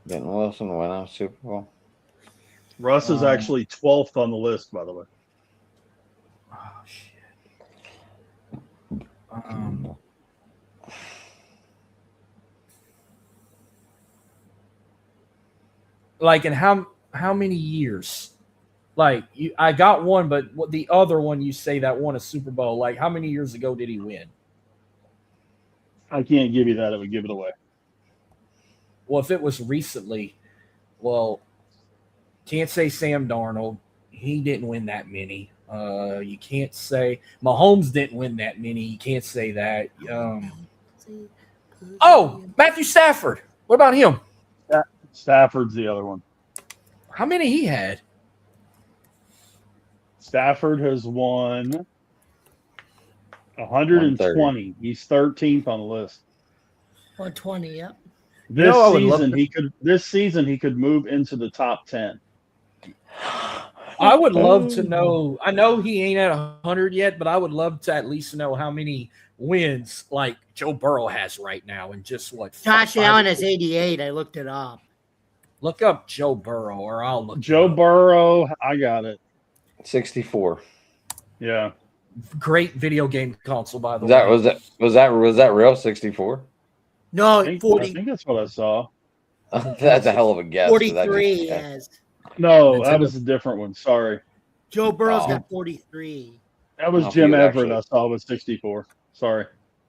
Didn't Wilson win a Super Bowl? Russ is actually 12th on the list, by the way. Oh shit. Like in how many years? Like I got one, but what the other one you say that won a Super Bowl? Like how many years ago did he win? I can't give you that; it would give it away. Well, if it was recently, well, can't say Sam Darnold. He didn't win that many. You can't say Mahomes didn't win that many. You can't say that. Matthew Stafford. What about him? Stafford's the other one. How many he had? Stafford has won 120. He's 13th on the list. 120, yep. This season he could move into the top 10. I would love to know. I know he ain't at 100 yet, but I would love to at least know how many wins like Joe Burrow has right now, and just what. Josh Allen has 88. I looked it up. Look up Joe Burrow, or I'll look. Joe Burrow, I got it. 64. Yeah. Great video game console, by the way. Was that real? 64? No, I 40. think that's what I saw. That's a hell of a guess. 43 yes. No, that was a different one. Sorry. Joe Burrow's got 43. That was Jim Everett I saw with 64. Sorry.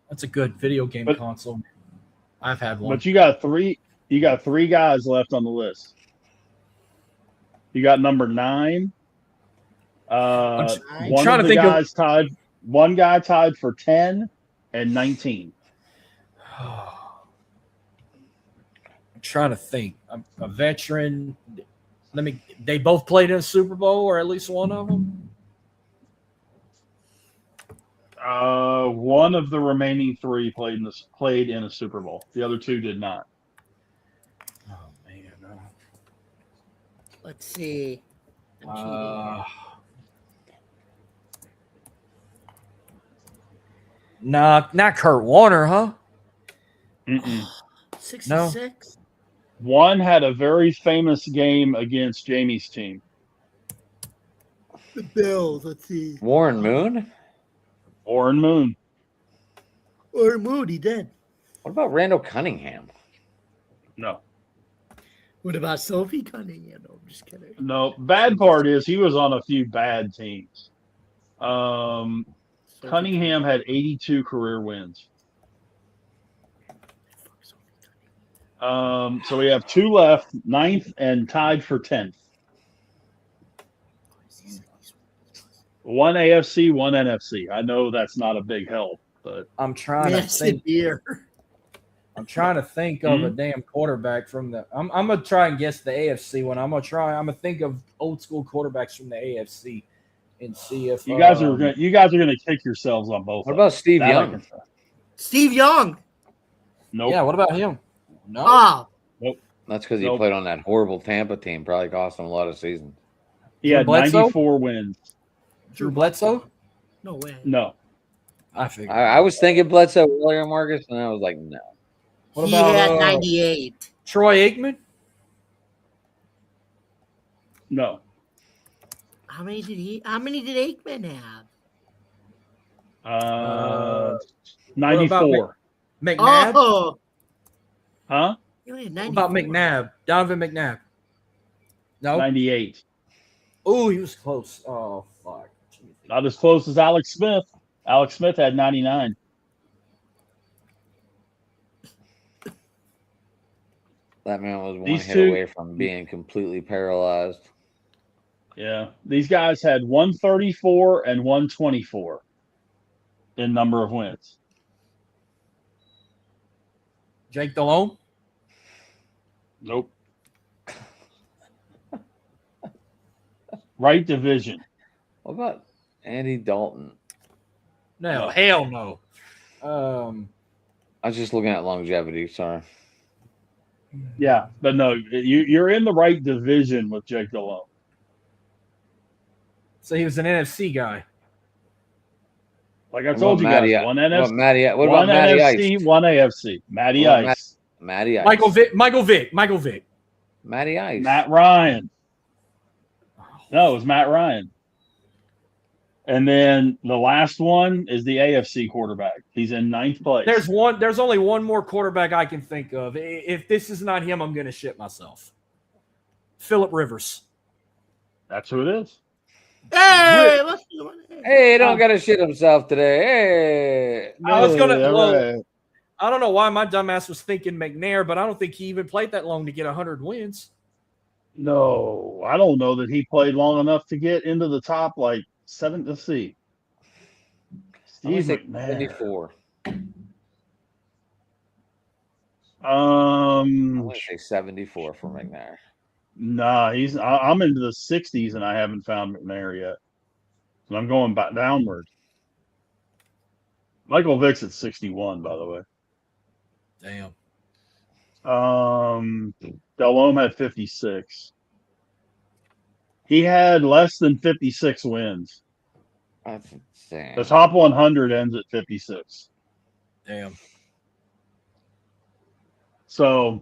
That's a good video game console. I've had one. But you got three guys left on the list. You got number 9. One guy tied for 10 and 19. I'm trying to think. I'm a veteran. They both played in a Super Bowl, or at least one of them? One of the remaining 3 played in a Super Bowl. The other 2 did not. Oh man. Let's see. Not Kurt Warner, huh? 66. No. One had a very famous game against Jamie's team. The Bills. Let's see. Warren Moon. Warren Moon, he did. What about Randall Cunningham? No. What about Sophie Cunningham? No, I'm just kidding. No. Bad part is he was on a few bad teams. Cunningham had 82 career wins. So we have 2 left, 9th and tied for 10th. One AFC, one NFC. I know that's not a big help, but I'm trying to think. I'm trying to think of a damn quarterback from the. I'm gonna try and guess the AFC one. I'm gonna think of old school quarterbacks from the AFC and see if you guys are gonna kick yourselves on both. What about Steve Young? Steve Young. Nope. Yeah. What about him? No. Oh. Nope. That's because he played on that horrible Tampa team. Probably cost him a lot of seasons. He had 94 wins. Drew Bledsoe? No way. No. I figured. I was thinking Bledsoe earlier, Marcus, and I was like, no. What about he had 98? Troy Aikman? No. How many did Aikman have? 94. McNabb? Oh. Huh? What about McNabb? Donovan McNabb? No. 98. Oh, he was close. Oh, fuck. Not as close as Alex Smith. Alex Smith had 99. That man was one hit away from being completely paralyzed. Yeah. These guys had 134 and 124 in number of wins. Jake Delhomme? Nope. Right division. What about Andy Dalton? No, hell no. I was just looking at longevity. Sorry. Yeah, but no, you're in the right division with Jake Delhomme. So he was an NFC guy. Like I told you guys, one NFC, what about Matty NFC, Ice? One AFC. Matty Ice. Matty Ice. Michael Vick. Matty Ice. Matt Ryan. No, it was Matt Ryan. And then the last one is the AFC quarterback. He's in 9th place. There's only one more quarterback I can think of. If this is not him, I'm going to shit myself. Phillip Rivers. That's who it is. Hey, hey, don't got to shit himself today. Hey. I was going to. I don't know why my dumbass was thinking McNair, but I don't think he even played that long to get 100 wins. No, I don't know that he played long enough to get into the top like 7. Let's see. Steve McNair. 74. I'm going to say 74 for McNair. Nah, I'm into the 60s and I haven't found McNair yet. So I'm going back downward. Michael Vick's at 61, by the way. Damn. Delhomme had 56. He had less than 56 wins. That's insane. The top 100 ends at 56. Damn. So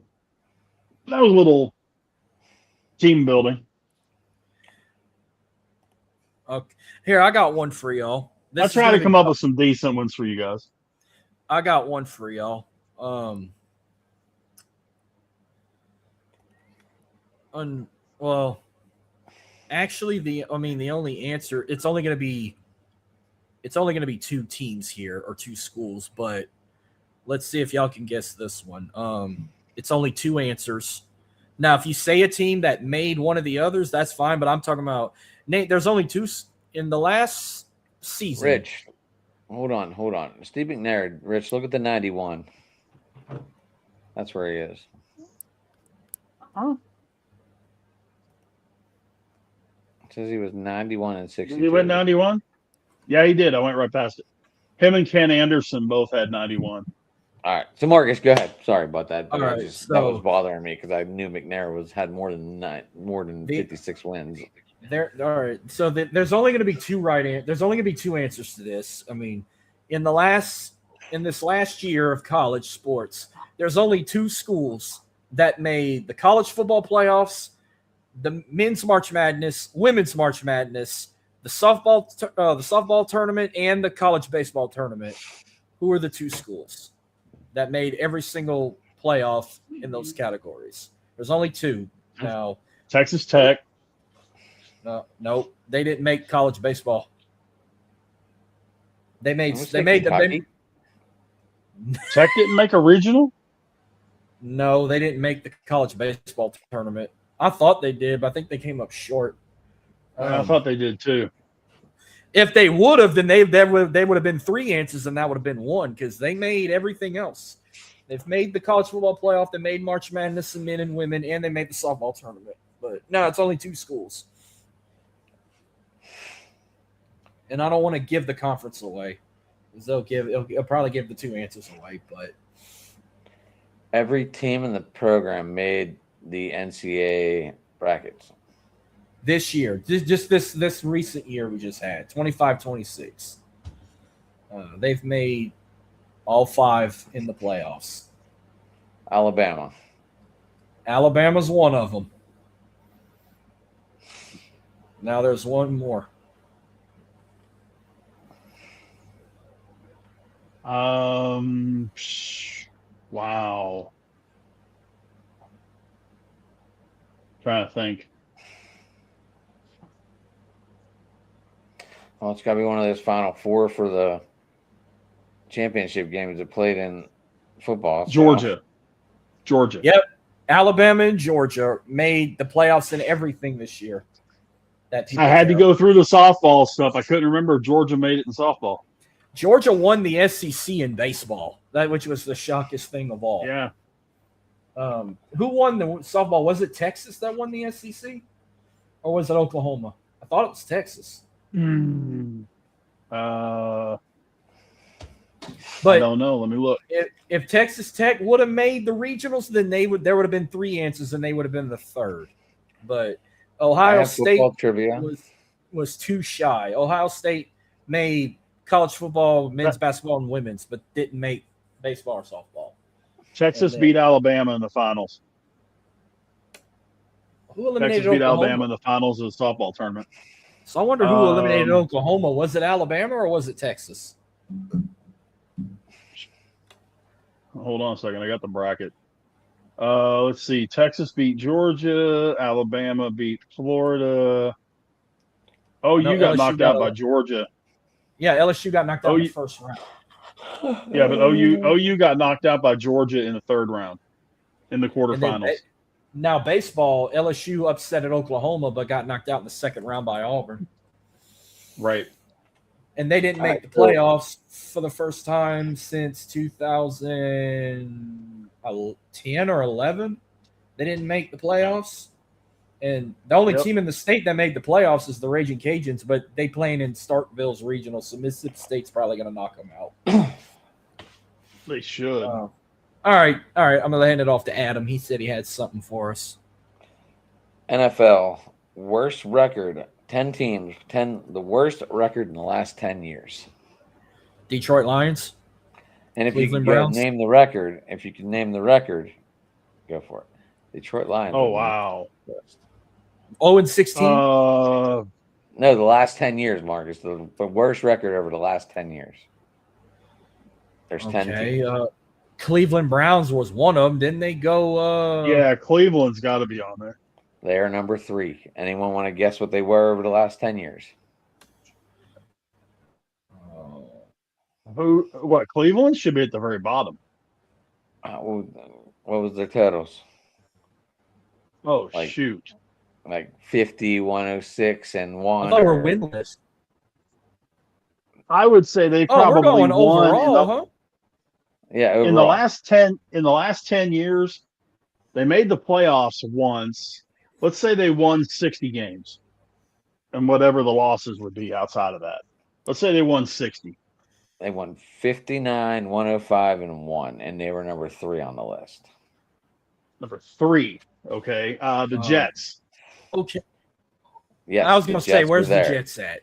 that was a little team building. Okay. Here, I got one for y'all. I try to come up with some decent ones for you guys. I got one for y'all. Well, actually, the only answer, it's only going to be 2 teams here or 2 schools, but let's see if y'all can guess this one. It's only 2 answers. Now, if you say a team that made one of the others, that's fine, but I'm talking about Nate. There's only 2 in the last season. Rich, hold on. Steve McNair, Rich, look at the 91. That's where he is. Huh? It says he was 91 and 62. He went 91? Yeah, he did. I went right past it. Him and Ken Anderson both had 91. All right. So, Marcus, go ahead. Sorry about that. All right, that was bothering me because I knew McNair had more than 56 wins. All right. So there's only going to be 2 There's only going to be 2 answers to this. I mean, in this last year of college sports, there's only 2 schools that made the college football playoffs, the men's March Madness, women's March Madness, the softball tournament, and the college baseball tournament. Who are the 2 schools that made every single playoff in those categories? There's only 2 now. Texas Tech. No, they didn't make college baseball. They made Tech didn't make a regional? No, they didn't make the college baseball tournament. I thought they did, but I think they came up short. I thought they did too. If they would have, then they would have been 3 answers, and that would have been 1 because they made everything else. They've made the college football playoff, they made March Madness and men and women, and they made the softball tournament. But no, it's only 2 schools. And I don't want to give the conference away. It'll probably give the 2 answers away, but every team in the program made the NCAA brackets. This year, just this recent year we just had, 25-26. They've made all 5 in the playoffs. Alabama's one of them. Now there's one more. Wow. Trying to think. Well, it's got to be one of those Final 4 for the championship games that played in football. Georgia. Yep. Alabama and Georgia made the playoffs in everything this year. I had to go through the softball stuff. I couldn't remember if Georgia made it in softball. Georgia won the SEC in baseball, which was the shockiest thing of all. Yeah. Who won the softball? Was it Texas that won the SEC? Or was it Oklahoma? I thought it was Texas. But I don't know. Let me look. If Texas Tech would have made the regionals, then there would have been 3 answers, and they would have been the 3rd. But Ohio State was too shy. Ohio State made college football, men's basketball, and women's, but didn't make baseball or softball. Texas beat Alabama in the finals. Who eliminated Texas beat Oklahoma? Alabama in the finals of the softball tournament. So I wonder who eliminated Oklahoma. Was it Alabama or was it Texas? Hold on a second. I got the bracket. Let's see. Texas beat Georgia. Alabama beat Florida. Oh, you got knocked out by Georgia. Yeah, LSU got knocked out in the first round. Yeah, but OU got knocked out by Georgia in the third round in the And quarterfinals. now baseball, LSU upset at Oklahoma, but got knocked out in the second round by Auburn. Right. And they didn't make the playoffs for the first time since 2010 or 11. They didn't make the playoffs. And the only team in the state that made the playoffs is the Raging Cajuns, but they playing in Starkville's regional, so Mississippi State's probably going to knock them out. They should. All right. I'm going to hand it off to Adam. He said he had something for us. NFL, worst record, 10 teams, the worst record in the last 10 years. Detroit Lions. And if you can name the record, go for it. Detroit Lions. Oh, wow. 0-16? No, the last 10 years, Marcus. The worst record over the last 10 years. There's 10 teams. Cleveland Browns was one of them. Didn't they go? Yeah, Cleveland's got to be on there. They are number 3. Anyone want to guess what they were over the last 10 years? What, Cleveland should be at the very bottom. What was their totals? Oh, shoot. Like 50, 106, and 1. I thought they were winless. I would say they probably we're going won overall, huh? Yeah, overall. In the last 10 years, they made the playoffs once. Let's say they won 60 games. And whatever the losses would be outside of that. Let's say they won 60. They won 59, 105, and 1, and they were number 3 on the list. Number 3, okay. The Jets. Okay. Yes, I was going to say, where's the Jets at?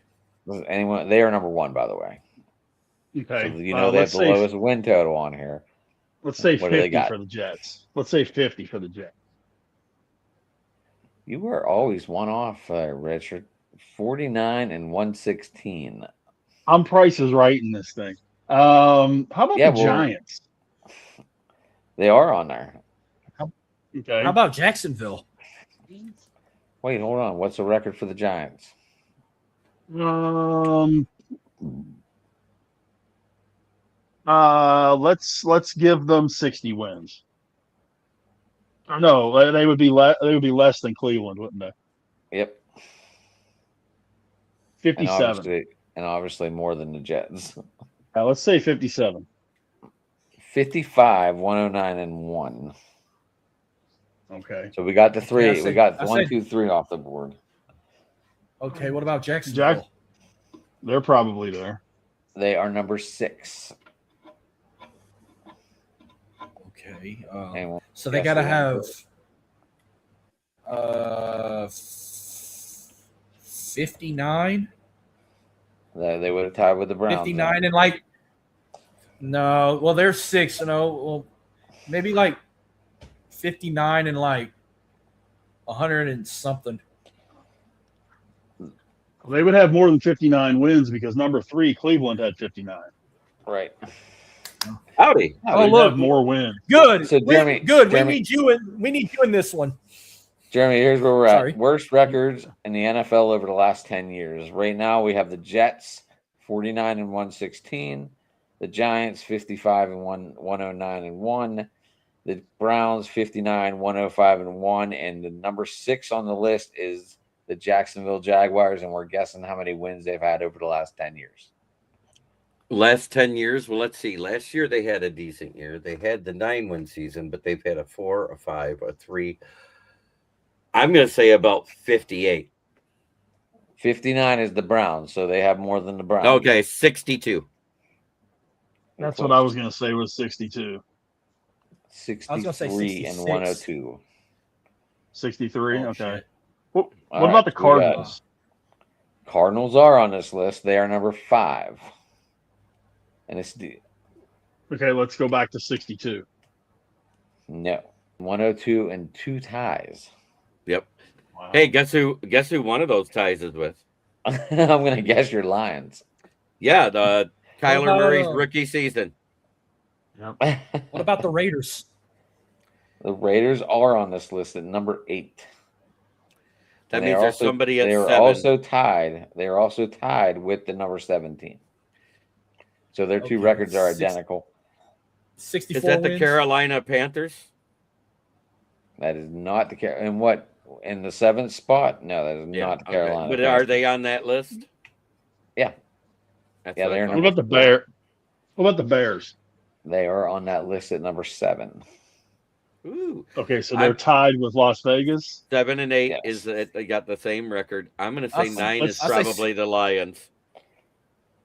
Anyone? They are number 1, by the way. Okay. So, they have the lowest win total on here. Let's say 50 for the Jets. Let's say 50 for the Jets. You were always one off, Richard. 49 and 116. I'm Price is Right in this thing. How about the Giants? They are on there. Okay. How about Jacksonville? Wait, hold on. What's the record for the Giants? Let's give them 60 wins. No, they would be less than Cleveland, wouldn't they? Yep. 57. And obviously more than the Jets. Let's say 57. 55, 109, and 1. Okay. So we got the 3. We got 1, 2, 3 off the board. Okay, what about Jacksonville? They're probably there. They are number 6. Okay. So they got to have 59. They would have tied with the Browns. 59 and no. Well, they're 6-0. Well, maybe 59 and 100 and something. They would have more than 59 wins because number 3, Cleveland, had 59. Right. Howdy. Oh, look, more wins. Good. So Jeremy, we need you in this one. Jeremy, here's where we're at. Worst records in the NFL over the last 10 years. Right now, we have the Jets, 49 and 116. The Giants, 55 and 109 and 1. The Browns, 59, 105 and 1. And the number 6 on the list is the Jacksonville Jaguars, and we're guessing how many wins they've had over the last 10 years. Last 10 years? Well, let's see. Last year, they had a decent year. They had the 9-win season, but they've had a 4, a 5, a 3. I'm going to say about 58. 59 is the Browns, so they have more than the Browns. Okay, 62. That's what I was going to say was 62. 63 and 102. 63? Oh, okay. What about the Cardinals? Cardinals are on this list. They are number 5. And it's okay, let's go back to 62. No. 102 and 2 ties. Yep. Wow. Hey, guess who one of those ties is with? I'm going to guess your Lions. Yeah, the Kyler Murray's rookie season. Yep. What about the Raiders? The Raiders are on this list at number 8. That means there's somebody at 7. They are also tied with the number 17. So their two Okay, records are identical. 64 Is that the wins? Carolina Panthers? That is not the and what in the 7th spot? No, that is not the Carolina. But are they on that list? Yeah. That's Yeah, they're What about the Bears? What about the Bears? They are on that list at number 7. Ooh. Okay, so they're tied with Las Vegas. 7 and 8 is that they got the same record. I'm going to say 9 is probably the Lions.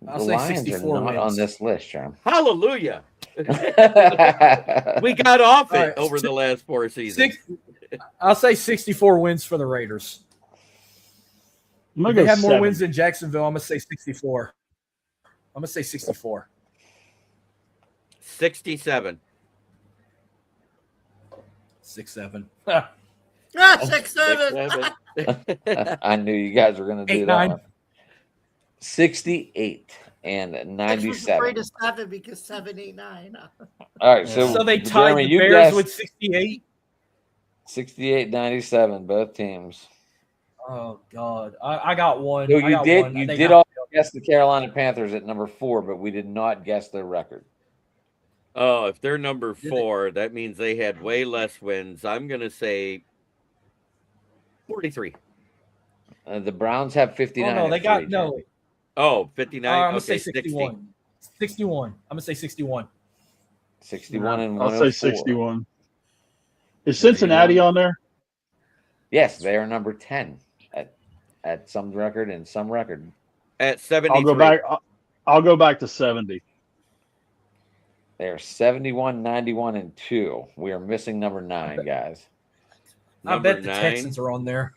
The Lions are not on this list, John. Hallelujah. We got off it over the last 4 seasons. I'll say 64 wins for the Raiders. They have more wins than Jacksonville. I'm going to say 64. I'm going to say 64. 67. 6-7. 6-7. I knew you guys were going to do that one. 68 and 97. Afraid of 7 because 7, 8, 9. All right, so they tied the Bears with 68. 68, 97, both teams. Oh God, I got one. So you did all guess the Carolina Panthers at number 4, but we did not guess their record. Oh, if they're number 4, that means they had way less wins. I'm going to say 43. The Browns have 59. Oh, no, they got no. Oh, 59. I'm going to say 61. 61. I'm going to say 61. 61 and 104. I'll say 61. Is Cincinnati on there? Yes, they are number 10 at some record and some record. At 73. I'll go back to 70. They're 71, 91, and 2. We are missing number 9, guys. I bet the Texans are on there.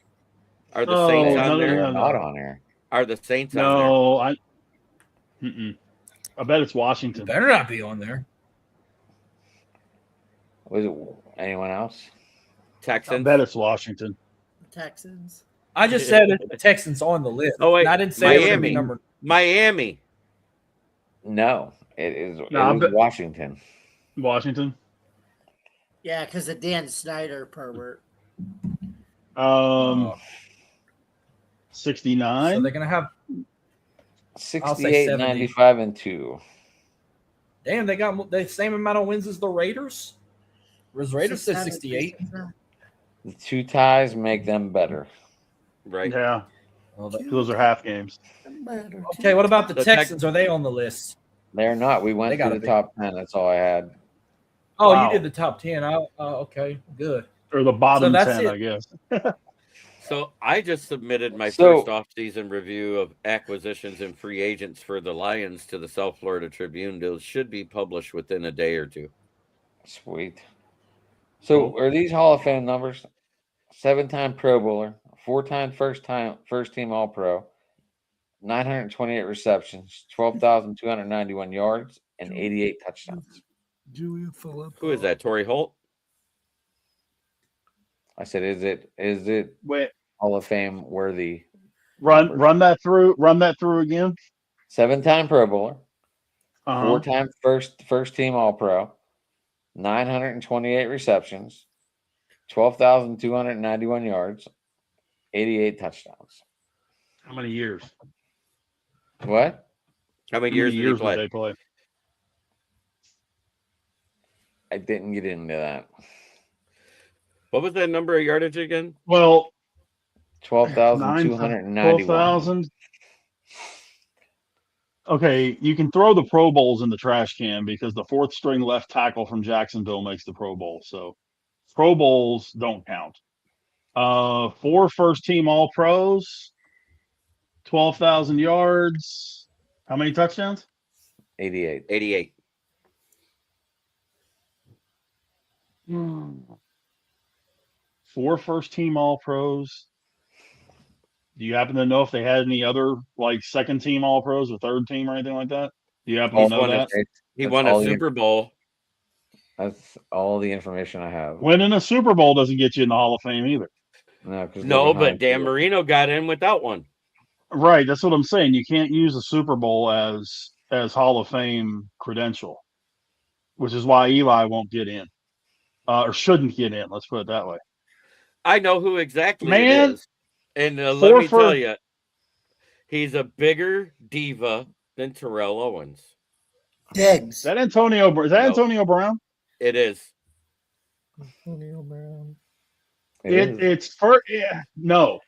Are the Saints on there? They're not on there. Are the Saints on there? No, I bet it's Washington. Better not be on there. Was it anyone else? Texans. I bet it's Washington. Texans. I just said the Texans on the list. Oh wait, I didn't say Miami. Miami. No, it was Washington. Washington. Yeah, because of Dan Snyder, pervert. 69. So they're gonna have 68, 95, and 2. Damn, they got the same amount of wins as the Raiders. Raiders said 68. The 2 ties make them better. Right. Yeah. Well, those are half games. Okay, what about the Texans? Are they on the list? They're not. We went through the top 10. That's all I had. Oh, wow. You did the top 10. Okay, good. Or the bottom 10, I guess. So I just submitted my first off-season review of acquisitions and free agents for the Lions to the South Florida Tribune. Those should be published within a day or 2. Sweet. So are these Hall of Fame numbers? 7-time Pro Bowler, 4-time first team All Pro, 928 receptions, 12,291 yards, and 88 touchdowns. Who is that? Torrey Holt? I said, is it Hall of Fame worthy? Run that through again. 7-time Pro Bowler, 4-time first team All Pro, 928 receptions, 12,291 yards, 88 touchdowns. How many years? What? How many years did they play? I didn't get into that. What was that number of yardage again? Well, 12,291. 12,000. Okay, you can throw the Pro Bowls in the trash can because the 4th string left tackle from Jacksonville makes the Pro Bowl. So Pro Bowls don't count. 4 first-team All-Pros, 12,000 yards. How many touchdowns? 88. 88. 4 first-team All-Pros. Do you happen to know if they had any other like second-team All-Pros or third-team or anything like that? Do you happen to know that? He won a Super Bowl. That's all the information I have. Winning a Super Bowl doesn't get you in the Hall of Fame either. No, but Dan Marino got in without one. Right, that's what I'm saying. You can't use a Super Bowl as Hall of Fame credential, which is why Eli won't get in, or shouldn't get in. Let's put it that way. I know who exactly it is, and let me tell you, he's a bigger diva than Terrell Owens. Diggs. Is that Antonio Brown? It is. Antonio Brown. It's for no.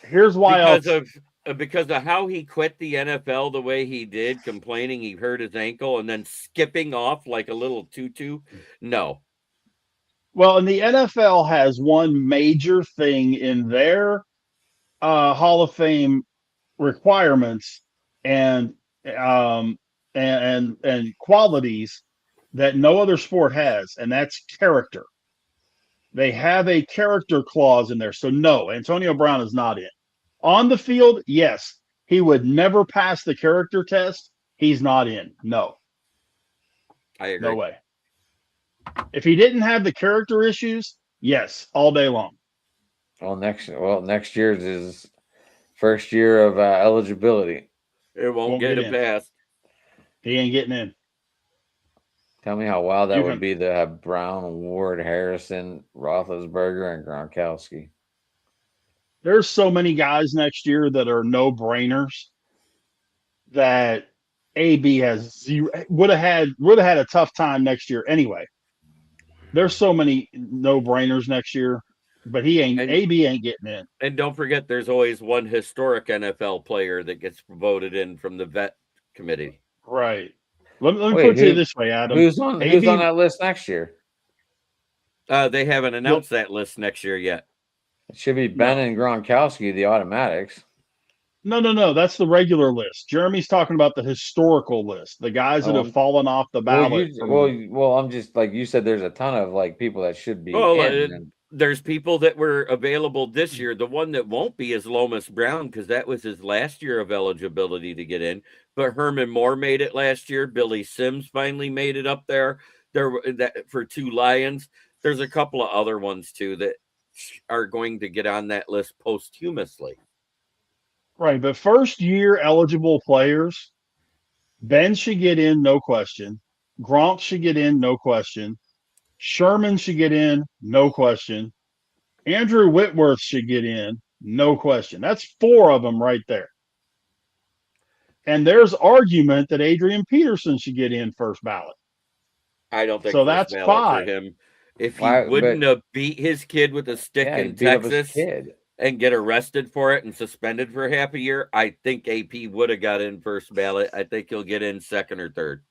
Here's why because of how he quit the NFL the way he did, complaining he hurt his ankle and then skipping off like a little tutu. No. Well, and the NFL has one major thing in their Hall of Fame requirements and and qualities that no other sport has, and that's character. They have a character clause in there. So no, Antonio Brown is not in. On the field, yes, he would never pass the character test. He's not in. No. I agree. No way. If he didn't have the character issues, yes, all day long. Well, next year's his first year of eligibility. It won't get him passed. He ain't getting in. Tell me how wild that would be to have Brown, Ward, Harrison, Roethlisberger, and Gronkowski. There's so many guys next year that are no-brainers that AB has zero, would have had a tough time next year anyway. There's so many no-brainers next year, but AB ain't getting in. And don't forget, there's always one historic NFL player that gets voted in from the vet committee. Right. Let me put it to you this way, Adam. Who's on that list next year? They haven't announced that list next year yet. It should be Ben and Gronkowski, the automatics. No. That's the regular list. Jeremy's talking about the historical list, the guys that have fallen off the ballot. Well, I'm just like you said. There's a ton of like people that should be. There's people that were available this year. The one that won't be is Lomas Brown because that was his last year of eligibility to get in. But Herman Moore made it last year. Billy Sims finally made it up there. For 2 Lions. There's a couple of other ones too that are going to get on that list posthumously. Right, but first year eligible players, Ben should get in, no question. Gronk should get in, no question. Sherman should get in, no question. Andrew Whitworth should get in, no question. That's 4 of them right there. And there's argument that Adrian Peterson should get in first ballot. I don't think so. That's 5 for him. If he wouldn't have beat his kid with a stick in Texas and get arrested for it and suspended for half a year, I think AP would have got in first ballot. I think he'll get in second or third.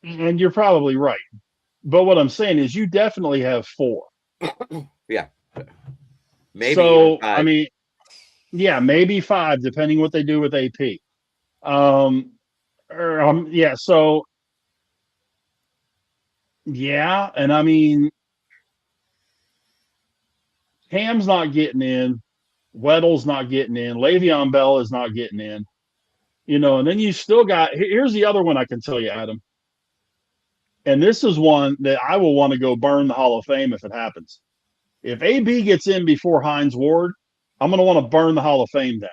And you're probably right. But what I'm saying is you definitely have 4. Yeah. Maybe so, 5. I mean, yeah, maybe 5, depending what they do with AP. So, yeah, and I mean, Cam's not getting in. Weddle's not getting in. Le'Veon Bell is not getting in. And then you still got – here's the other one I can tell you, Adam. And this is one that I will want to go burn the Hall of Fame if it happens. If AB gets in before Hines Ward, I'm going to want to burn the Hall of Fame down.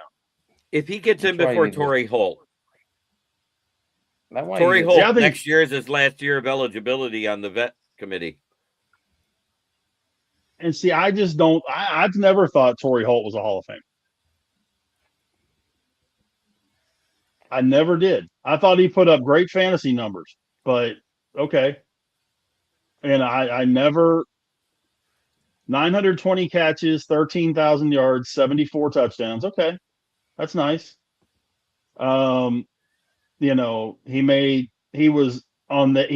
If he gets in before Torrey Holt. Torrey Holt next year is his last year of eligibility on the vet committee. And see, I just don't. I've never thought Torrey Holt was a Hall of Fame. I never did. I thought he put up great fantasy numbers, but okay. And I never. 920 catches, 13,000 yards, 74 touchdowns. Okay, that's nice. He was on the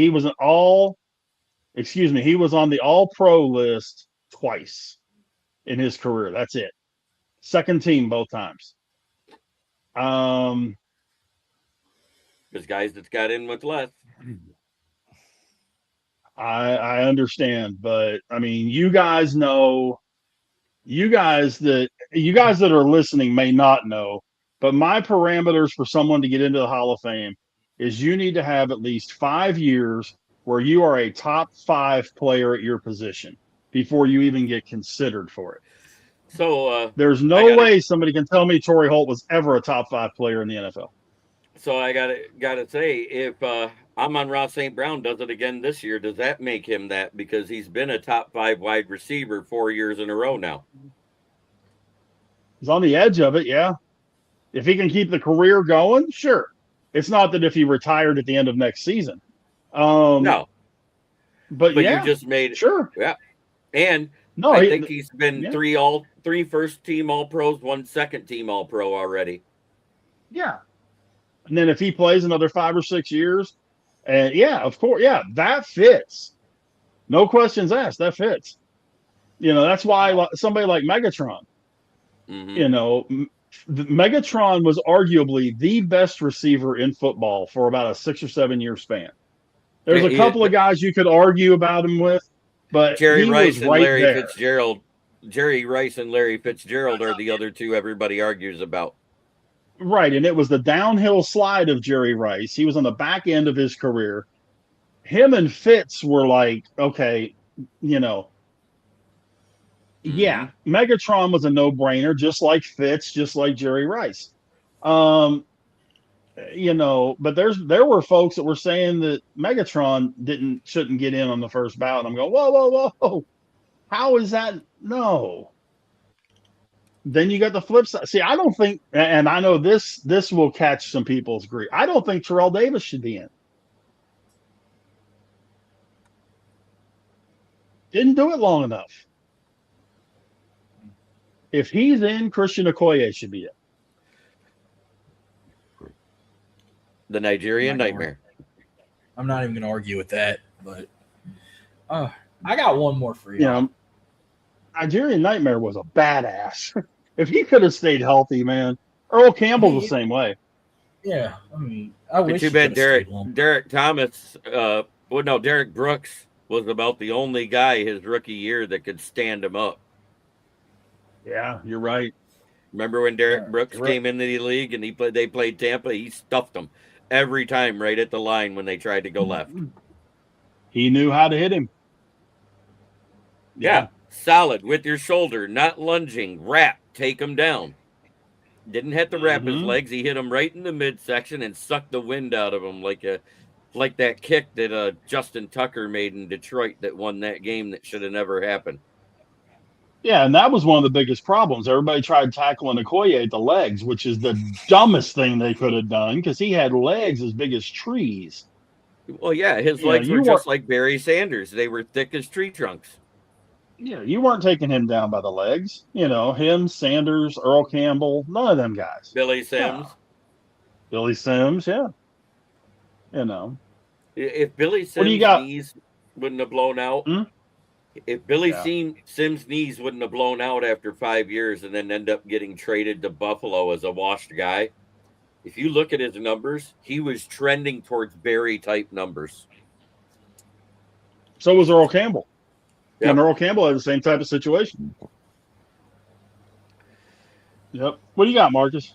All-Pro list twice in his career. That's it. Second team both times. There's guys that's got in with less. I understand, but I mean, you guys know, you guys that are listening may not know, but my parameters for someone to get into the Hall of Fame is you need to have at least 5 years where you are a top 5 player at your position before you even get considered for it. So there's no way somebody can tell me Torrey Holt was ever a top 5 player in the NFL. So I gotta say, if Amon-Ra St. Brown does it again this year, does that make him that? Because he's been a top 5 wide receiver 4 years in a row now. He's on the edge of it, yeah. If he can keep the career going, sure. It's not that if he retired at the end of next season. No. But you just made it. Sure. Yeah. And no, I think he's been three first-team All-Pros, 1 second-team All-Pro already. Yeah. And then if he plays another 5 or 6 years, and of course, that fits. No questions asked. That fits. That's why somebody like Megatron, Megatron was arguably the best receiver in football for about a 6 or 7 year span. There's a couple of guys you could argue about him with, but Jerry he Rice was and right Larry there. Fitzgerald. Jerry Rice and Larry Fitzgerald are the other two everybody argues about. Right, and it was the downhill slide of Jerry Rice. He was on the back end of his career. Him and Fitz were like, okay, Megatron was a no-brainer, just like Fitz, just like Jerry Rice. But there were folks that were saying that Megatron shouldn't get in on the first ballot. I'm going, whoa. How is that? No. Then you got the flip side. See, I don't think, and I know this will catch some people's grief. I don't think Terrell Davis should be in. Didn't do it long enough. If he's in, Christian Okoye should be in. The Nigerian Nightmare. I'm not even going to argue with that, but I got one more for you. Nigerian Nightmare was a badass. If he could have stayed healthy, man. Earl Campbell the same way. Yeah, I mean, I wish. Too bad Derek Thomas. Derek Brooks was about the only guy his rookie year that could stand him up. Yeah, you're right. Remember when Derek Brooks came into the league and they played Tampa? He stuffed them every time right at the line when they tried to go left. He knew how to hit him. Yeah. Solid with your shoulder, not lunging. Wrap, take him down. Didn't have to wrap his legs. He hit him right in the midsection and sucked the wind out of him like that kick that Justin Tucker made in Detroit that won that game that should have never happened. Yeah, and that was one of the biggest problems. Everybody tried tackling Okoye at the legs, which is the dumbest thing they could have done because he had legs as big as trees. Well, yeah, his legs were just like Barry Sanders. They were thick as tree trunks. Yeah, you weren't taking him down by the legs. Him, Sanders, Earl Campbell, none of them guys. Billy Sims. Yeah. Billy Sims, yeah. If Billy Sims' knees wouldn't have blown out, if Billy Sims' knees wouldn't have blown out after 5 years and then end up getting traded to Buffalo as a washed guy, if you look at his numbers, he was trending towards Barry-type numbers. So was Earl Campbell. Yep. And Earl Campbell had the same type of situation. Yep. What do you got, Marcus?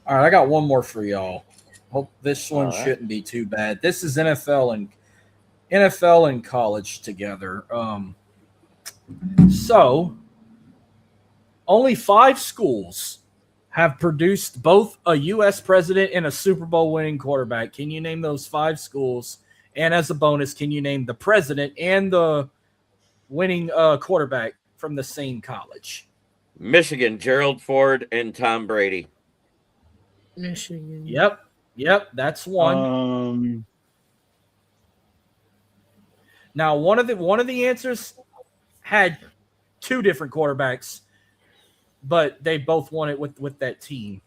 All right, I got one more for y'all. Hope this one shouldn't be too bad. This is NFL and college together. So only 5 schools have produced both a U.S. president and a Super Bowl winning quarterback. Can you name those 5 schools? And as a bonus, can you name the president and the winning quarterback from the same college? Michigan, Gerald Ford and Tom Brady. Michigan. Yep, that's one. Now, one of the answers had 2 different quarterbacks, but they both won it with that team.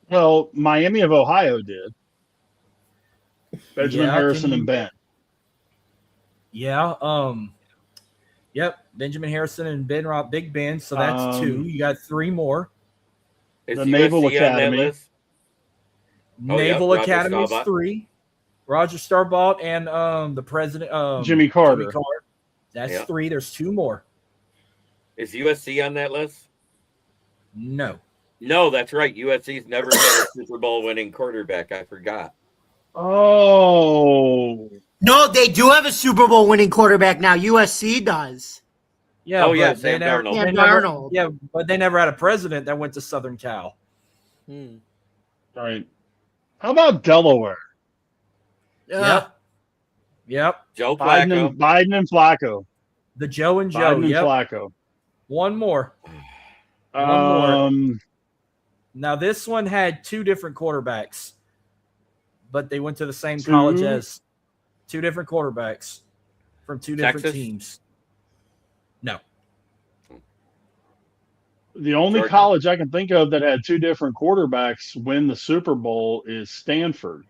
Well, Miami of Ohio did. Benjamin Harrison and Ben. Yeah. Yep. Benjamin Harrison and Big Ben. So that's 2. You got 3 more. Is the Naval Academy. Naval Academy is 3. Roger Staubach and the president, Jimmy Carter. That's 3. There's 2 more. Is USC on that list? No. No, that's right. USC's never had a Super Bowl winning quarterback. I forgot. Oh. No, they do have a Super Bowl winning quarterback now. USC does. Yeah. Sam Darnold. Sam Darnold. Yeah, but they never had a president that went to Southern Cal. Right. How about Delaware? Yep. Joe Flacco. Biden and Flacco. The Joe and Joe. Biden and Flacco. One more. One more. Now, this one had 2 different quarterbacks. but they went to the same college as two different quarterbacks from two different teams. No. The only college I can think of that had two different quarterbacks win the Super Bowl is Stanford.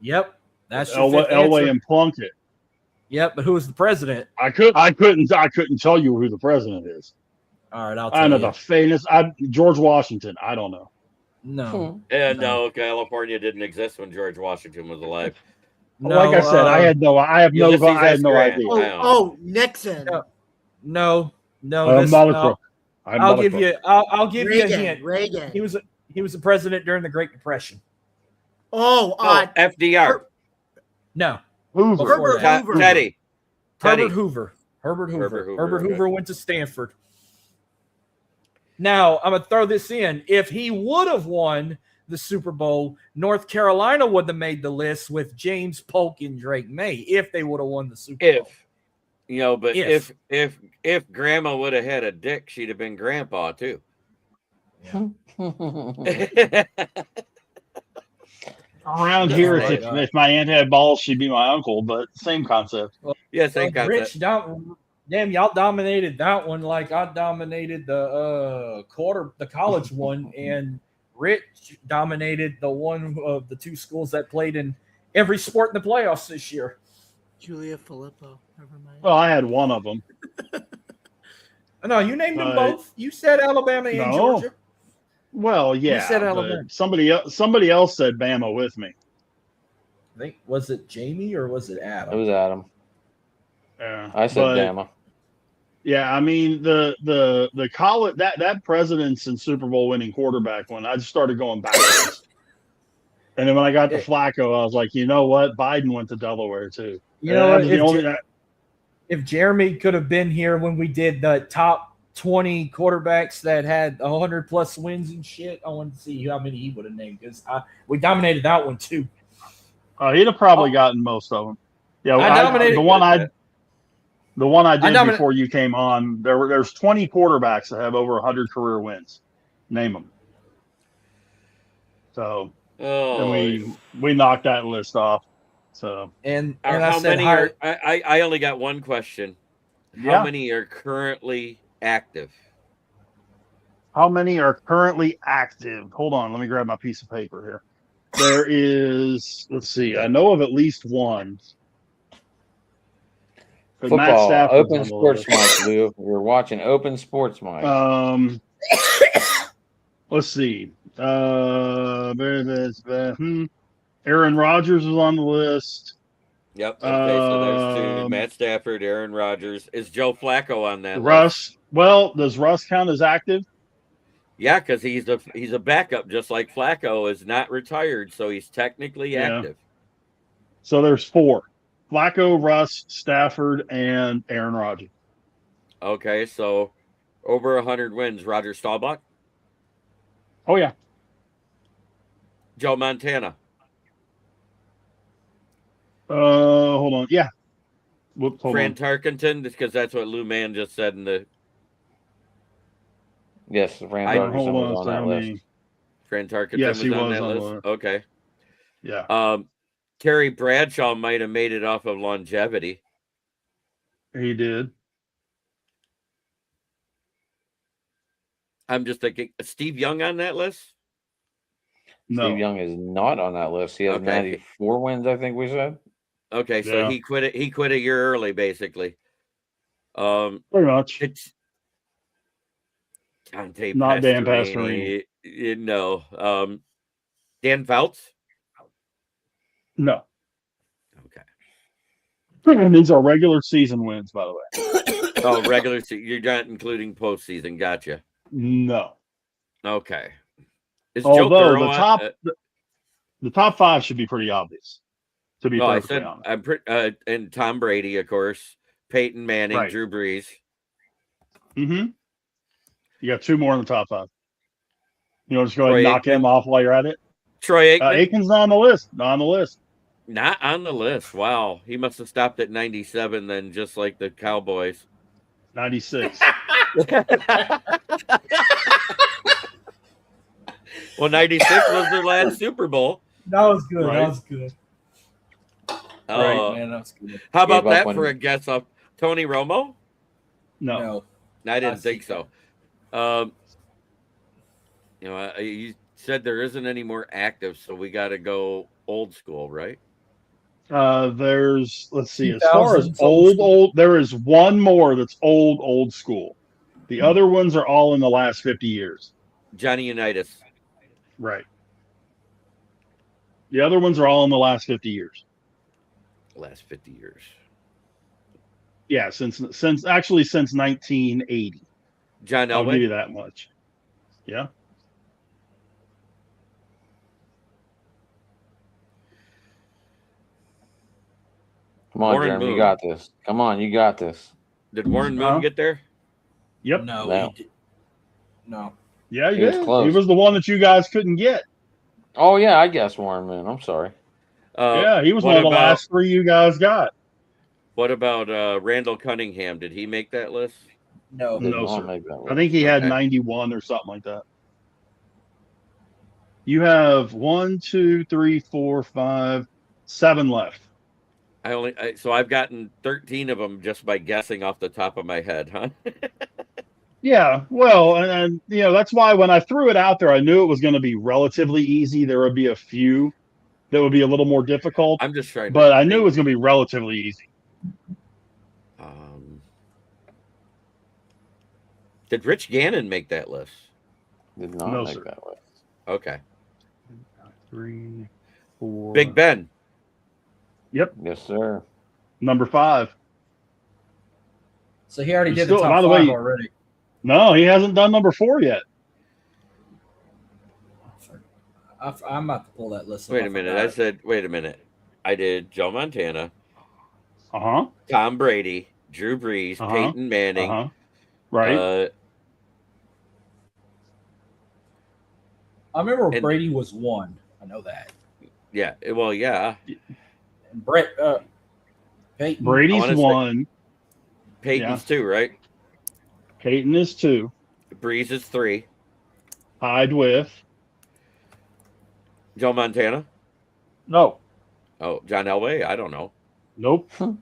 Yep, that's your fifth Elway answer. and Plunkett. Yep, but who was the president? I couldn't tell you who the president is. All right, I'll tell you. I know the famous George Washington. I don't know. No. And no, California didn't exist when George Washington was alive. No, like I said, I had no idea. Oh, Nixon. No. I'm not a crook. I'll give you a hint. Reagan. He was the president during the Great Depression. FDR. No. Herbert Hoover. Teddy. Herbert Hoover. Herbert Hoover went to Stanford. Now, I'm going to throw this in. If he would have won the Super Bowl, North Carolina would have made the list with James Polk and Drake May if they would have won the Super Bowl. If Grandma would have had a dick, she'd have been Grandpa too. Yeah. Around here, if my aunt had balls, she'd be my uncle, but same concept. Same concept. Rich, damn, y'all dominated that one like I dominated the college one, and Rich dominated the one of the two schools that played in every sport in the playoffs this year. Julia Filippo. Never mind. Well, I had one of them. No, you named them both. You said Alabama and Georgia. Well, yeah. You said Alabama. Somebody else said Bama with me. I think, was it Jamie or was it Adam? It was Adam. Yeah, I said Bama. Yeah, I mean the college that president's and Super Bowl winning quarterback one, I just started going backwards. And then when I got to Flacco, I was like, you know what? Biden went to Delaware too. You know, if Jeremy could have been here when we did the top 20 quarterbacks that had 100+ wins and shit, I wanted to see how many he would have named because we dominated that one too. He'd have probably gotten most of them. Yeah, I dominated the one I did before you came on. There's 20 quarterbacks that have over 100 career wins. Name them. So we knocked that list off. So and how many are? I only got one question. How many are currently active? How many are currently active? Hold on, let me grab my piece of paper here. There is, let's see, I know of at least one. Football, Open Sports Mike, Lou. We're watching Open Sports Mike. Let's see. Aaron Rodgers was on the list. Yep. Okay, so there's two. Matt Stafford, Aaron Rodgers. Is Joe Flacco on that list? Well, does Russ count as active? Yeah, because he's a backup, just like Flacco is not retired, so he's technically active. So there's 4. Flacco, Russ, Stafford, and Aaron Rodgers. Okay, so over 100 wins. Roger Staubach? Oh, yeah. Joe Montana? Hold on. Yeah. Hold on. Tarkenton, because that's what Lou Mann just said in the... Yes, Fran Tarkenton was on that list. Fran Tarkenton was on that list? Okay. Yeah. Terry Bradshaw might have made it off of longevity. He did. I'm just thinking, Steve Young on that list? No. Steve Young is not on that list. He has 94 wins, I think we said. Okay, so he quit a year early, basically. Pretty much. It's Dante not Dan Pastorini. No. Dan Fouts? No. Okay. And these are regular season wins, by the way. Oh, regular season. You're not including postseason. Gotcha. No. Okay. Although the top 5 should be pretty obvious. To be perfectly honest. I'm and Tom Brady, of course, Peyton Manning, Drew Brees. Mm-hmm. You got 2 more in the top 5. You want to just go ahead and knock him off while you're at it? Troy Aikman. Aikman's not on the list. Not on the list. Not on the list. Wow. He must have stopped at 97 then, just like the Cowboys. 96. Well, 96 was their last Super Bowl. That was good. Right. That was good. Oh, Man, that was good. how about Gave up that when- for a guess off Tony Romo? No. I didn't I think see so. You said there isn't any more active, so we got to go old school, right? Let's see, as far as 2000s old old, there is one more that's old school. The other ones are all in the last 50 years. Johnny Unitas. Right. The other ones are all in the last 50 years. Last 50 years. Yeah, since 1980. John I'll give you Elway. that much. Yeah. Come on, Warren Jeremy, Moon. you got this. Come on, you got this. Did Warren Moon Huh? get there? Yep. No, No. he did. No. Yeah, he He was did. close. He was the one that you guys couldn't get. Oh yeah, I guess Warren Moon. I'm sorry. Yeah, he was what one of the about- last three you guys got. What about Randall Cunningham? Did he make that list? No. Did No, not sir. make that I list. think he had Okay. 91 or something like that. You have 1, 2, 3, 4, 5, 7 left. So I've gotten 13 of them just by guessing off the top of my head, huh? Yeah, well, and that's why when I threw it out there, I knew it was going to be relatively easy. There would be a few that would be a little more difficult, I'm just trying to but I knew it think. was going to be relatively easy. Did Rich Gannon make that list? Did not No, make sir. that list. Okay. 3, 4. Big Ben. Yep, Yes, sir. number 5. So he already You did still- the by top the five way- already. No, he hasn't done number 4 yet. I'm about to pull that list. Wait up. a minute. forgot I it. said, wait a minute. I did Joe Montana, Uh-huh. Tom Brady, Drew Brees, Uh-huh. Peyton Manning. Uh-huh. Right. I remember and- Brady was 1. I know that. Yeah. Well, yeah. And Brett, Peyton. I Brady's wanna say- 1. Peyton's 2, right? Peyton is 2. Brees is 3. Tied with. Joe Montana. No. Oh, John Elway. I don't know. Nope. John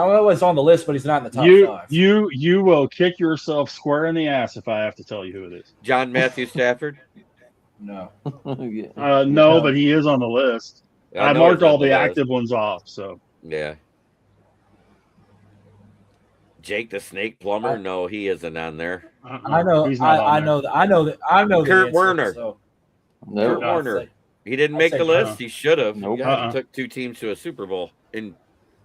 Elway's on the list, but he's not in the top You 5. you will kick yourself square in the ass if I have to tell you who it is. John Matthew Stafford. No. Yeah. No, but he is on the list. I know marked he's on all the list. active ones off. So Yeah. Jake the Snake Plumber. No, he isn't on there. I know. He's not on I there. know that. I know that. I know the Kurt answer, Werner. So No. Kurt Warner. He didn't I'd make say the no. list. He should have. Nope. God, Uh-uh. he took 2 teams to a Super Bowl in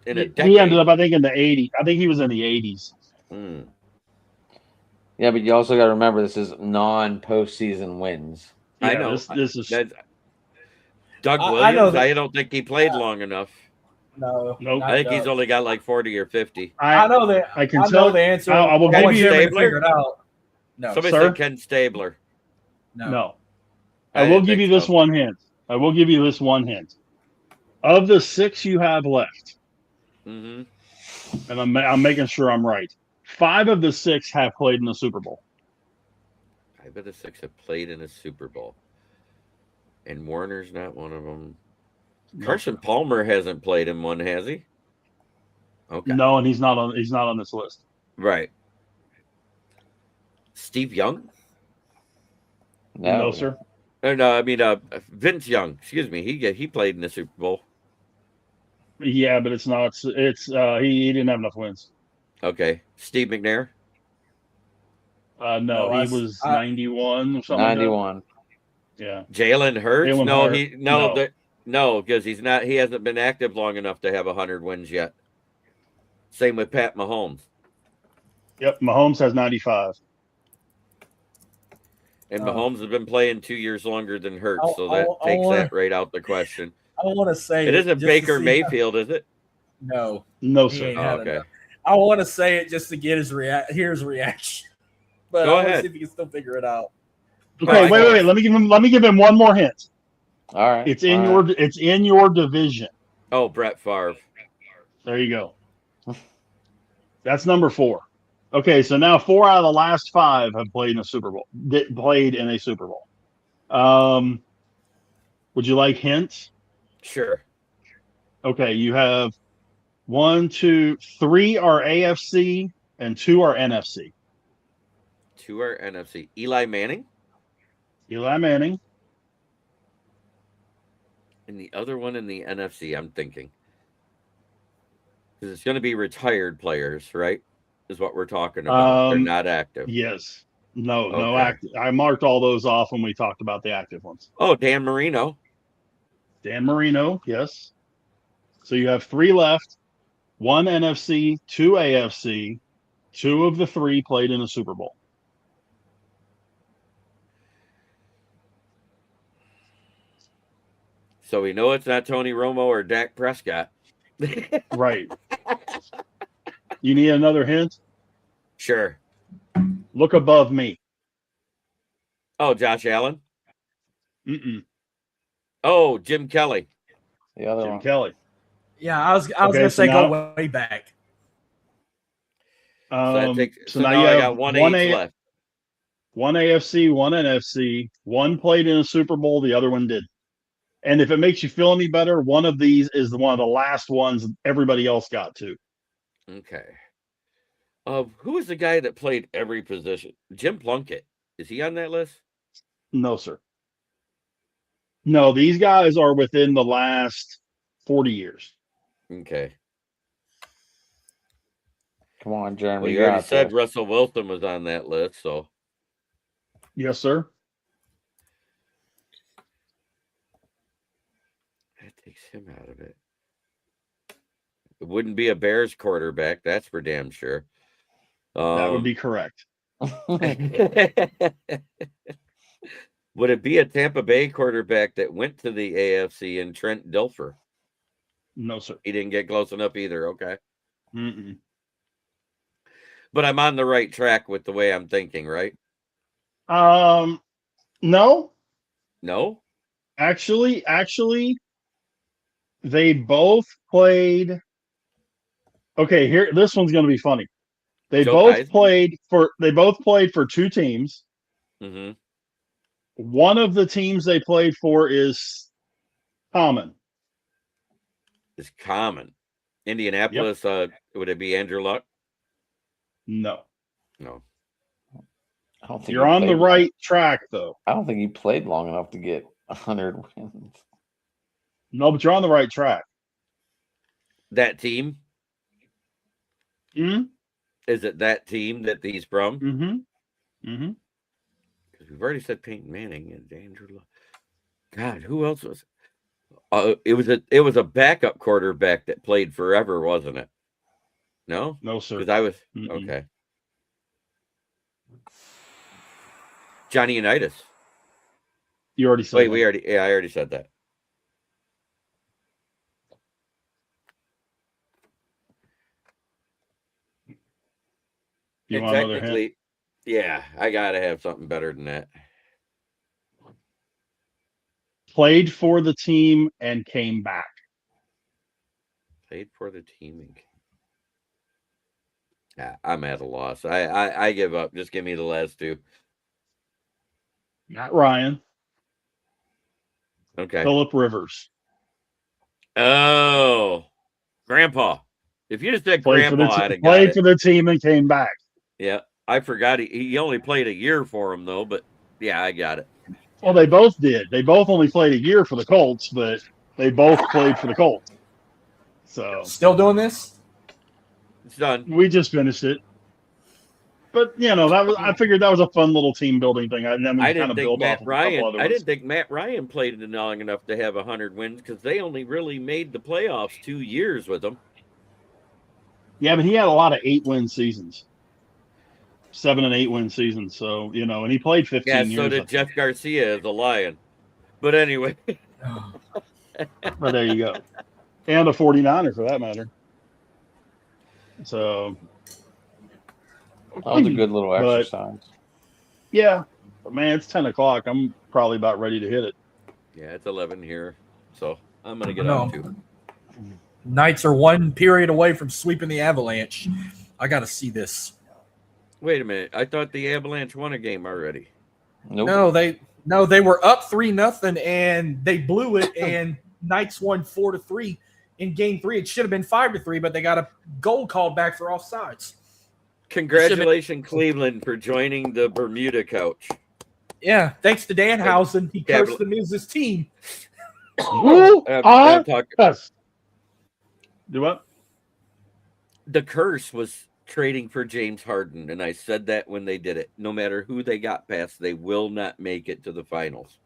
a he decade. ended up, I think, in the 80s. I think he was in the 80s. Hmm. Yeah, but you also got to remember this is non-postseason wins. I Yeah, know. This is Doug I Williams. know that- I don't think he played long enough. no. Nope. not I think he's Doug. only got like 40 or 50. I know that. I can I tell- know the answer. I will I want give you- Jeremy to Stabler? figure it out. No. Somebody Sir? said Ken Stabler. no. I I will didn't give you think this so. one hint. I will give you this one hint. Of the 6 you have left, Hmm. and I'm making sure I'm right. 5 of the 6 have played in the Super Bowl. 5 of the 6 have played in a Super Bowl. And Warner's not one of them. Carson Palmer hasn't played in one, has he? Okay. No, and he's not on this list. Right. Steve Young? No, sir. No, I mean Vince Young. Excuse me. He played in the Super Bowl. Yeah, but it's not. He didn't have enough wins. Okay. Steve McNair? No, No, he was 91 or something. 91. Like that. Yeah. Jalen Hurts? Jalen No, Hurts. no, because he hasn't been active long enough to have 100 wins yet. Same with Pat Mahomes. Yep. Mahomes has 95. And Oh. Mahomes has been playing 2 years longer than Hurts, I- so I- that I takes wanna- that right out the question. I want to say It isn't just to Baker see- Mayfield, is it? No. No, He sir. ain't Oh, had okay. enough. I want to say it just to get his hear his reaction. But Go I want to ahead. see if he can still figure it out. Okay, wait. Let me give him one more hint. All right. It's in all your division. Oh, Brett Favre. There you go. That's number 4. Okay, so now 4 out of the last 5 have played in a Super Bowl. Would you like hints? Sure. Okay, you have 1, 2, 3 are AFC and 2 are NFC. 2 are NFC. Eli Manning? Eli Manning. And the other one in the NFC, I'm thinking. Because it's going to be retired players, right? Is what we're talking about. They're not active. Yes. No Okay. active. I marked all those off when we talked about the active ones. Oh, Dan Marino. Dan Marino, yes. So you have 3 left. 1 NFC, 2 AFC. 2 of the 3 played in a Super Bowl. So we know it's not Tony Romo or Dak Prescott. Right. You need another hint? Sure. Look above me. Oh, Josh Allen? Mm-mm. Oh, Jim Kelly. The other Jim one. Kelly. Yeah, I was going to say go way back. So now now you I have got one left. 1 AFC, 1 NFC. 1 played in a Super Bowl. The other one did. And if it makes you feel any better, one of these is one of the last ones everybody else got to. Okay. Who is the guy that played every position? Jim Plunkett. Is he on that list? No, sir. No, these guys are within the last 40 years. Okay. Come on, Jeremy. Well, you already said Russell Wilson was on that list, so. Yes, sir. That takes him out of it. It wouldn't be a Bears quarterback, that's for damn sure. That would be correct. Would it be a Tampa Bay quarterback that went to the AFC and Trent Dilfer? No, sir. He didn't get close enough either. Okay. Mm-mm. But I'm on the right track with the way I'm thinking, right? No. No? Actually, they both played. Okay, here this one's going to be funny. They both played for 2 teams. Mm-hmm. One of the teams they played for is common. Is common. Indianapolis, would it be Andrew Luck? No. I don't think you're on the right track, though. I don't think he played long enough to get 100 wins. No, but you're on the right track. That team? Mm-hmm. Is it that team that he's from? Mm-hmm. Mm-hmm. Because we've already said Peyton Manning and Andrew Luck. God, who else was it? It was a backup quarterback that played forever, wasn't it? No? No, sir. Because I was okay. Johnny Unitas. You already said that. I already said that. You want another hint? Yeah, I gotta have something better than that. Played for the team and came back. Played for the team and I'm at a loss. I give up. Just give me the last 2. Matt Ryan. Okay. Phillip Rivers. Oh, Grandpa. If you just said Grandpa, I'd have played for the team and came back. Yeah, I forgot he only played a year for him though, but yeah, I got it. Well, they both did. They both only played a year for the Colts, but they both played for the Colts. So still doing this? It's done. We just finished it. But I figured that was a fun little team building thing. And then we kind of build off of a couple other ones. I didn't think Matt Ryan played long enough to have 100 wins because they only really made the playoffs 2 years with him. Yeah, but he had a lot of 8-win seasons. 7 and 8-win seasons. So, and he played 15 years. Yeah, so did Jeff Garcia as a Lion. But anyway. But there you go. And a 49er for that matter. So that was a good little exercise. Yeah. But man, it's 10 o'clock. I'm probably about ready to hit it. Yeah, it's 11 here. So I'm going to get on too. Knights are 1 period away from sweeping the Avalanche. I got to see this. Wait a minute. I thought the Avalanche won a game already. Nope. No, No, they were up 3-0, and they blew it, and Knights won 4-3 in Game 3. It should have been 5-3, but they got a goal called back for offsides. Congratulations, Cleveland, for joining the Bermuda couch. Yeah, thanks to Danhausen. He cursed the Miz's team. Do what? The curse was trading for James Harden, and I said that when they did it. No matter who they got past, they will not make it to the finals.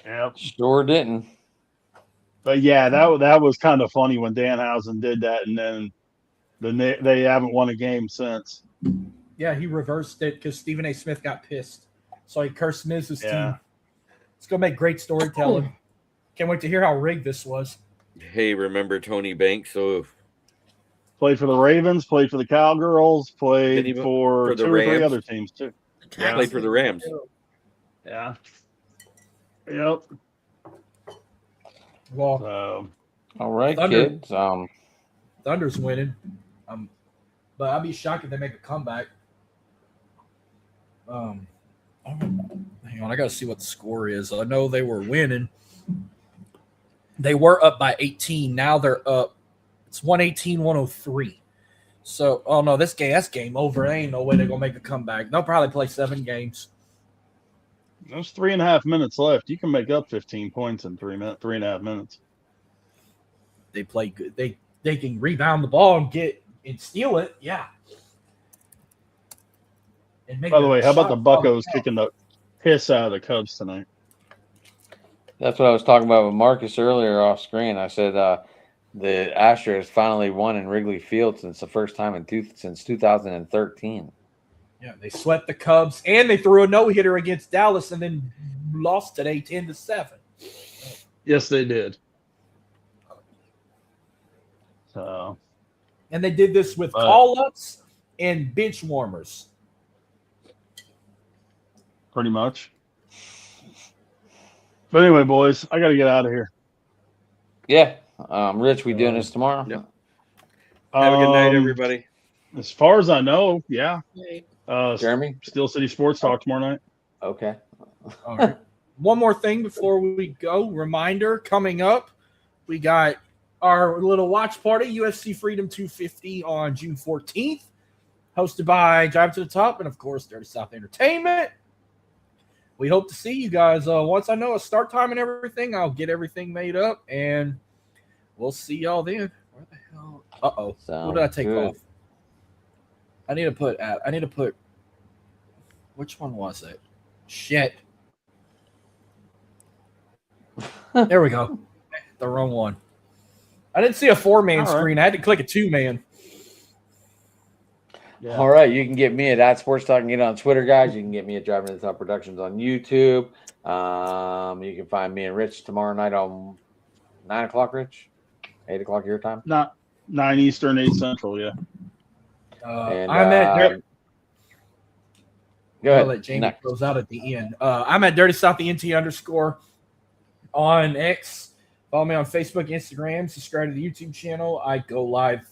Yep. Sure didn't. But yeah, that was kind of funny when Danhausen did that, and then they haven't won a game since. Yeah, he reversed it because Stephen A. Smith got pissed. So he cursed Miz's team. It's going to make great storytelling. Can't wait to hear how rigged this was. Hey, remember Tony Banks? So played for the Ravens, played for the Cowgirls, played for 2 or 3 other teams too. Yeah, played for the Rams. Yeah. Yep. Well, all right, kids. Thunder's winning. But I'd be shocked if they make a comeback. Hang on, I got to see what the score is. I know they were winning. They were up by 18. Now they're up. It's 118-103. So, oh no, that's game over. There ain't no way they're gonna make a comeback. They'll probably play 7 games. There's 3.5 minutes left. You can make up 15 points in 3.5 minutes. They play good. They can rebound the ball and steal it. Yeah. By the way, how about the Buccos kicking the piss out of the Cubs tonight? That's what I was talking about with Marcus earlier off screen. I said the Astros finally won in Wrigley Field since the first time since 2013. Yeah, they swept the Cubs, and they threw a no-hitter against Dallas, and then lost today 10-7. Yes, they did. So, and they did this with call-ups and bench warmers. Pretty much. But anyway, boys, I got to get out of here. Yeah. Rich, we doing this tomorrow? Yep. Have a good night, everybody. As far as I know, yeah. Jeremy? Steel City Sports Talk tomorrow night. Okay. All right. One more thing before we go. Reminder coming up. We got our little watch party, UFC Freedom 250 on June 14th, hosted by Drive to the Top and, of course, Dirty South Entertainment. We hope to see you guys. Once I know a start time and everything, I'll get everything made up, and we'll see y'all then. Where the hell? Uh-oh. What did I take off? I need to put which one was it? Shit. There we go. The wrong one. I didn't see a 4-man screen. I had to click a 2-man. Yeah. All right. You can get me at Sports Talk and get on Twitter, guys. You can get me at Driving to the Top Productions on YouTube. You can find me and Rich tomorrow night on 9 o'clock, Rich? 8 o'clock your time? Not 9 Eastern, 8 Central, yeah. I'm at go ahead. I'll let Jamie close out at the end. I'm at Dirty South ENT _ on X. Follow me on Facebook, Instagram. Subscribe to the YouTube channel. I go live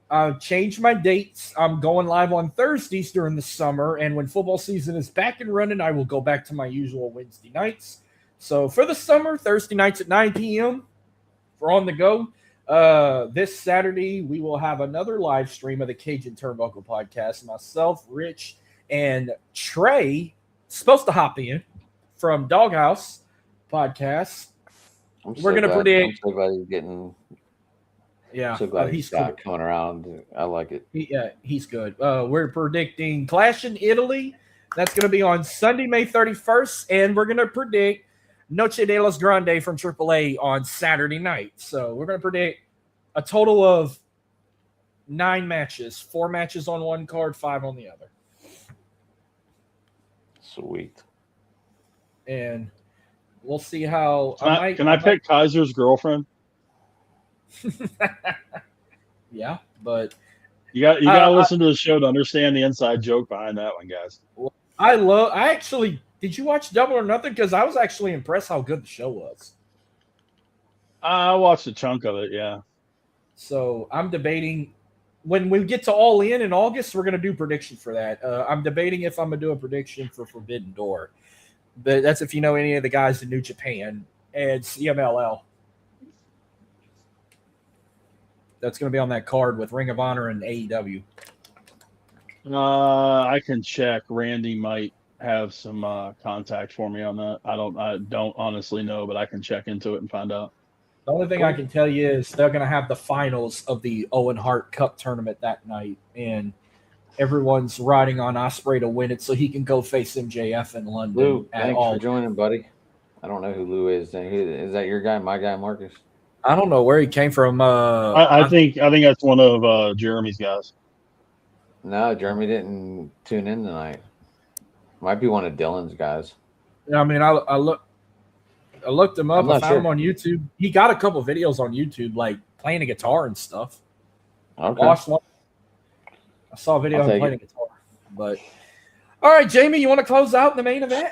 I've changed my dates. I'm going live on Thursdays during the summer, and when football season is back and running, I will go back to my usual Wednesday nights. So for the summer, Thursday nights at 9 p.m. for On the Go. This Saturday, we will have another live stream of the Cajun Turnbuckle podcast. Myself, Rich, and Trey, supposed to hop in from Doghouse Podcast. We're going to predict. I'm so glad he's getting. Yeah, so glad he's coming around. I like it. He's good. We're predicting Clash in Italy. That's going to be on Sunday, May 31st, and we're going to predict Noche de los Grande from AAA on Saturday night. So we're going to predict a total of 9 matches, 4 matches on one card, 5 on the other. Sweet. And we'll see how. Can I pick Kaiser's girlfriend? Yeah, but you got to listen to the show to understand the inside joke behind that one, guys. Did you watch Double or Nothing? Because I was actually impressed how good the show was. I watched a chunk of it, yeah. So I'm debating when we get to All In August, we're going to do prediction for that. I'm debating if I'm going to do a prediction for Forbidden Door. But that's if you know any of the guys in New Japan and CMLL. That's going to be on that card with Ring of Honor and AEW. I can check. Randy might have some contact for me on that. I don't honestly know, but I can check into it and find out. The only thing I can tell you is they're going to have the finals of the Owen Hart Cup tournament that night, and everyone's riding on Ospreay to win it so he can go face MJF in London. Lou, thanks for joining, buddy. I don't know who Lou is. Is that your guy, my guy, Marcus? I don't know where he came from. I think that's one of Jeremy's guys. No, Jeremy didn't tune in tonight. Might be one of Dylan's guys. I mean, I looked him up. I found him on YouTube. He got a couple videos on YouTube, like playing a guitar and stuff. Okay. Watched one. I saw a video of him playing a guitar. But all right, Jamie, you want to close out in the main event?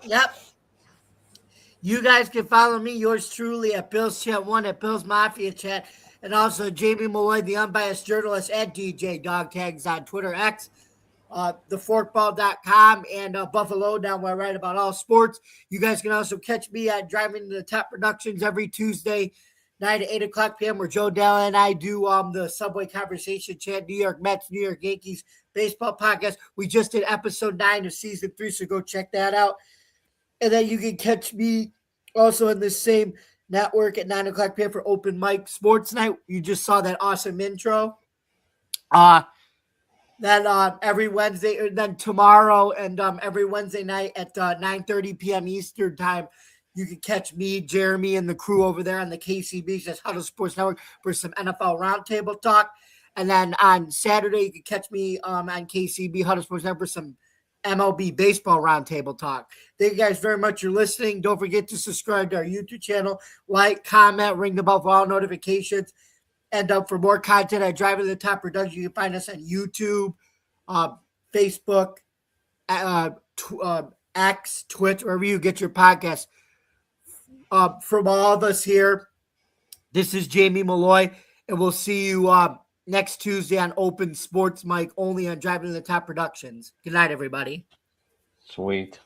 Yep. You guys can follow me, yours truly, at Bill's Chat 1, at Bill's Mafia Chat, and also Jamie Malloy, the unbiased journalist, at DJ Dog Tags on Twitter X, theforkball.com, and Buffalo Down, where I write about all sports. You guys can also catch me at Driving to the Top Productions every Tuesday, 9 to 8 o'clock p.m., where Joe Della and I do the Subway Conversation Chat, New York Mets, New York Yankees baseball podcast. We just did episode 9 of season 3, so go check that out. And then you can catch me also in the same network at 9 o'clock p.m. for Open Mic Sports Night. You just saw that awesome intro. Then every Wednesday, or then tomorrow, and every Wednesday night at 9:30 p.m. Eastern Time, you can catch me, Jeremy, and the crew over there on the KCB, that's Huddle Sports Network, for some NFL Roundtable talk. And then on Saturday, you can catch me on KCB, Huddle Sports Network, for some MLB Baseball Roundtable talk. Thank you guys very much for listening. Don't forget to subscribe to our YouTube channel, like, comment, ring the bell for all notifications. And for more content at Driving to the Top Production, you can find us on YouTube, Facebook, X, Twitch, wherever you get your podcasts. From all of us here, this is Jamie Malloy, and we'll see you next Tuesday on Open Sports Mic, only on Driving to the Top Productions. Good night, everybody. Sweet.